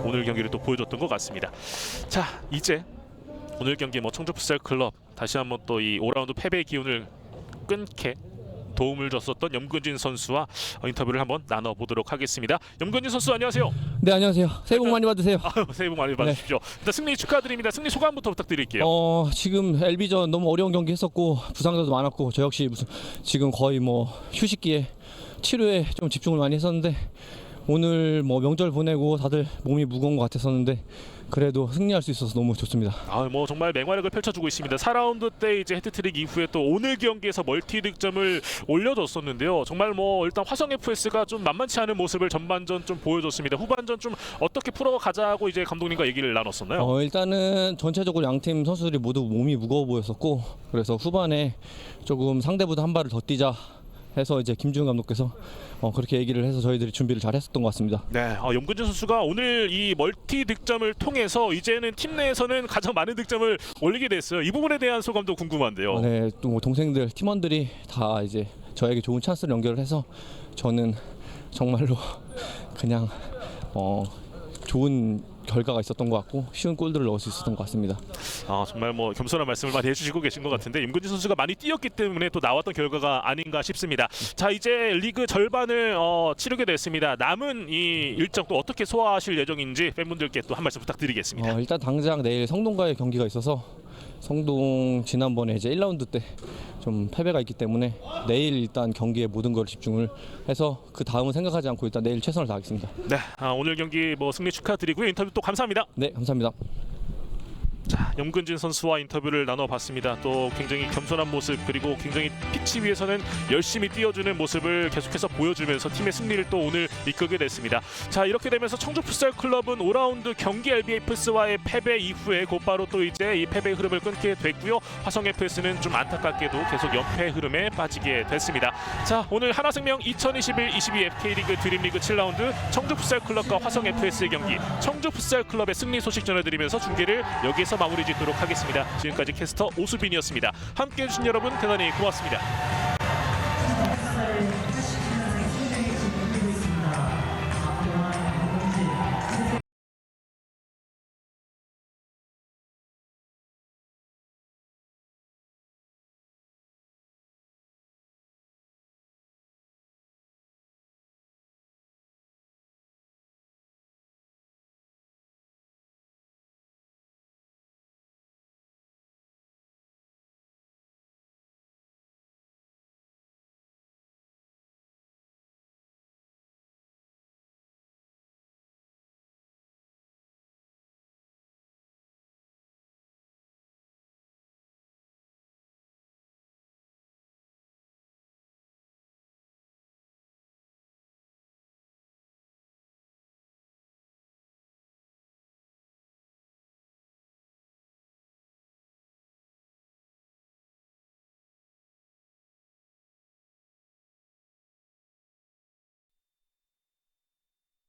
오늘 경기를 또 보여줬던 것 같습니다. 자, 이제 오늘 경기 뭐 청주 풋살 클럽 다시 한번 또 이 5라운드 패배의 기운을 끊게 도움을 줬었던 염근진 선수와 인터뷰를 한번 나눠보도록 하겠습니다. 염근진 선수 안녕하세요. 네, 안녕하세요. 새해 복 많이 받으세요. 새해 복 많이 받으십시오. 일단 승리 축하드립니다. 승리 소감부터 부탁드릴게요. 지금 LB전 너무 어려운 경기 했었고 부상자도 많았고 저 역시 지금 거의 뭐 휴식기에 치료에 좀 집중을 많이 했었는데 오늘 뭐 명절 보내고 다들 몸이 무거운 것 같았었는데 그래도 승리할 수 있어서 너무 좋습니다. 뭐 정말 맹활약을 펼쳐주고 있습니다. 4라운드 때 이제 헤트트릭 이후에 또 오늘 경기에서 멀티 득점을 올려줬었는데요. 정말 뭐 일단 화성 FS가 좀 만만치 않은 모습을 전반전 좀 보여줬습니다. 후반전 좀 어떻게 풀어가자고 이제 감독님과 얘기를 나눴었나요? 일단은 전체적으로 양팀 선수들이 모두 몸이 무거워 보였었고 그래서 후반에 조금 상대보다 한 발을 더 뛰자 해서 이제 김주현 감독께서 그렇게 얘기를 해서 저희들이 준비를 잘 했었던 것 같습니다. 네, 염근진 선수가 오늘 이 멀티 득점을 통해서 이제는 팀 내에서는 가장 많은 득점을 올리게 됐어요. 이 부분에 대한 소감도 궁금한데요. 네, 또 뭐 동생들, 팀원들이 다 이제 저에게 좋은 찬스를 연결을 해서 저는 정말로 그냥 좋은 결과가 있었던 것 같고 쉬운 골들을 넣을 수 있었던 것 같습니다. 정말 뭐 겸손한 말씀을 많이 해주시고 계신 것 같은데 염근진 선수가 많이 뛰었기 때문에 또 나왔던 결과가 아닌가 싶습니다. 자, 이제 리그 절반을 치르게 됐습니다. 남은 이 일정 또 어떻게 소화하실 예정인지 팬분들께 또 한 말씀 부탁드리겠습니다. 일단 당장 내일 성동과의 경기가 있어서 성동 지난번에 이제 1라운드 때 좀 패배가 있기 때문에 내일 일단 경기에 모든 걸 집중을 해서 그 다음은 생각하지 않고 일단 내일 최선을 다하겠습니다. 네, 오늘 경기 뭐 승리 축하드리고요. 인터뷰 또 감사합니다. 네, 감사합니다. 자, 염근진 선수와 인터뷰를 나눠봤습니다. 또 굉장히 겸손한 모습 그리고 굉장히 피치 위에서는 열심히 뛰어주는 모습을 계속해서 보여주면서 팀의 승리를 또 오늘 이끌게 됐습니다. 자, 이렇게 되면서 청주 풋살 클럽은 5라운드 경기 LBFS와의 패배 이후에 곧바로 또 이제 이 패배 흐름을 끊게 됐고요. 화성 FS는 좀 안타깝게도 계속 연패 흐름에 빠지게 됐습니다. 자, 오늘 하나생명 2021-22 FK리그 드림리그 7라운드 청주 풋살 클럽과 화성 FS의 경기 청주 풋살 클럽의 승리 소식 전해드리면서 중계를 여기에서 마무리 짓도록 하겠습니다. 지금까지 캐스터 오수빈이었습니다. 함께해 주신 여러분 대단히 고맙습니다.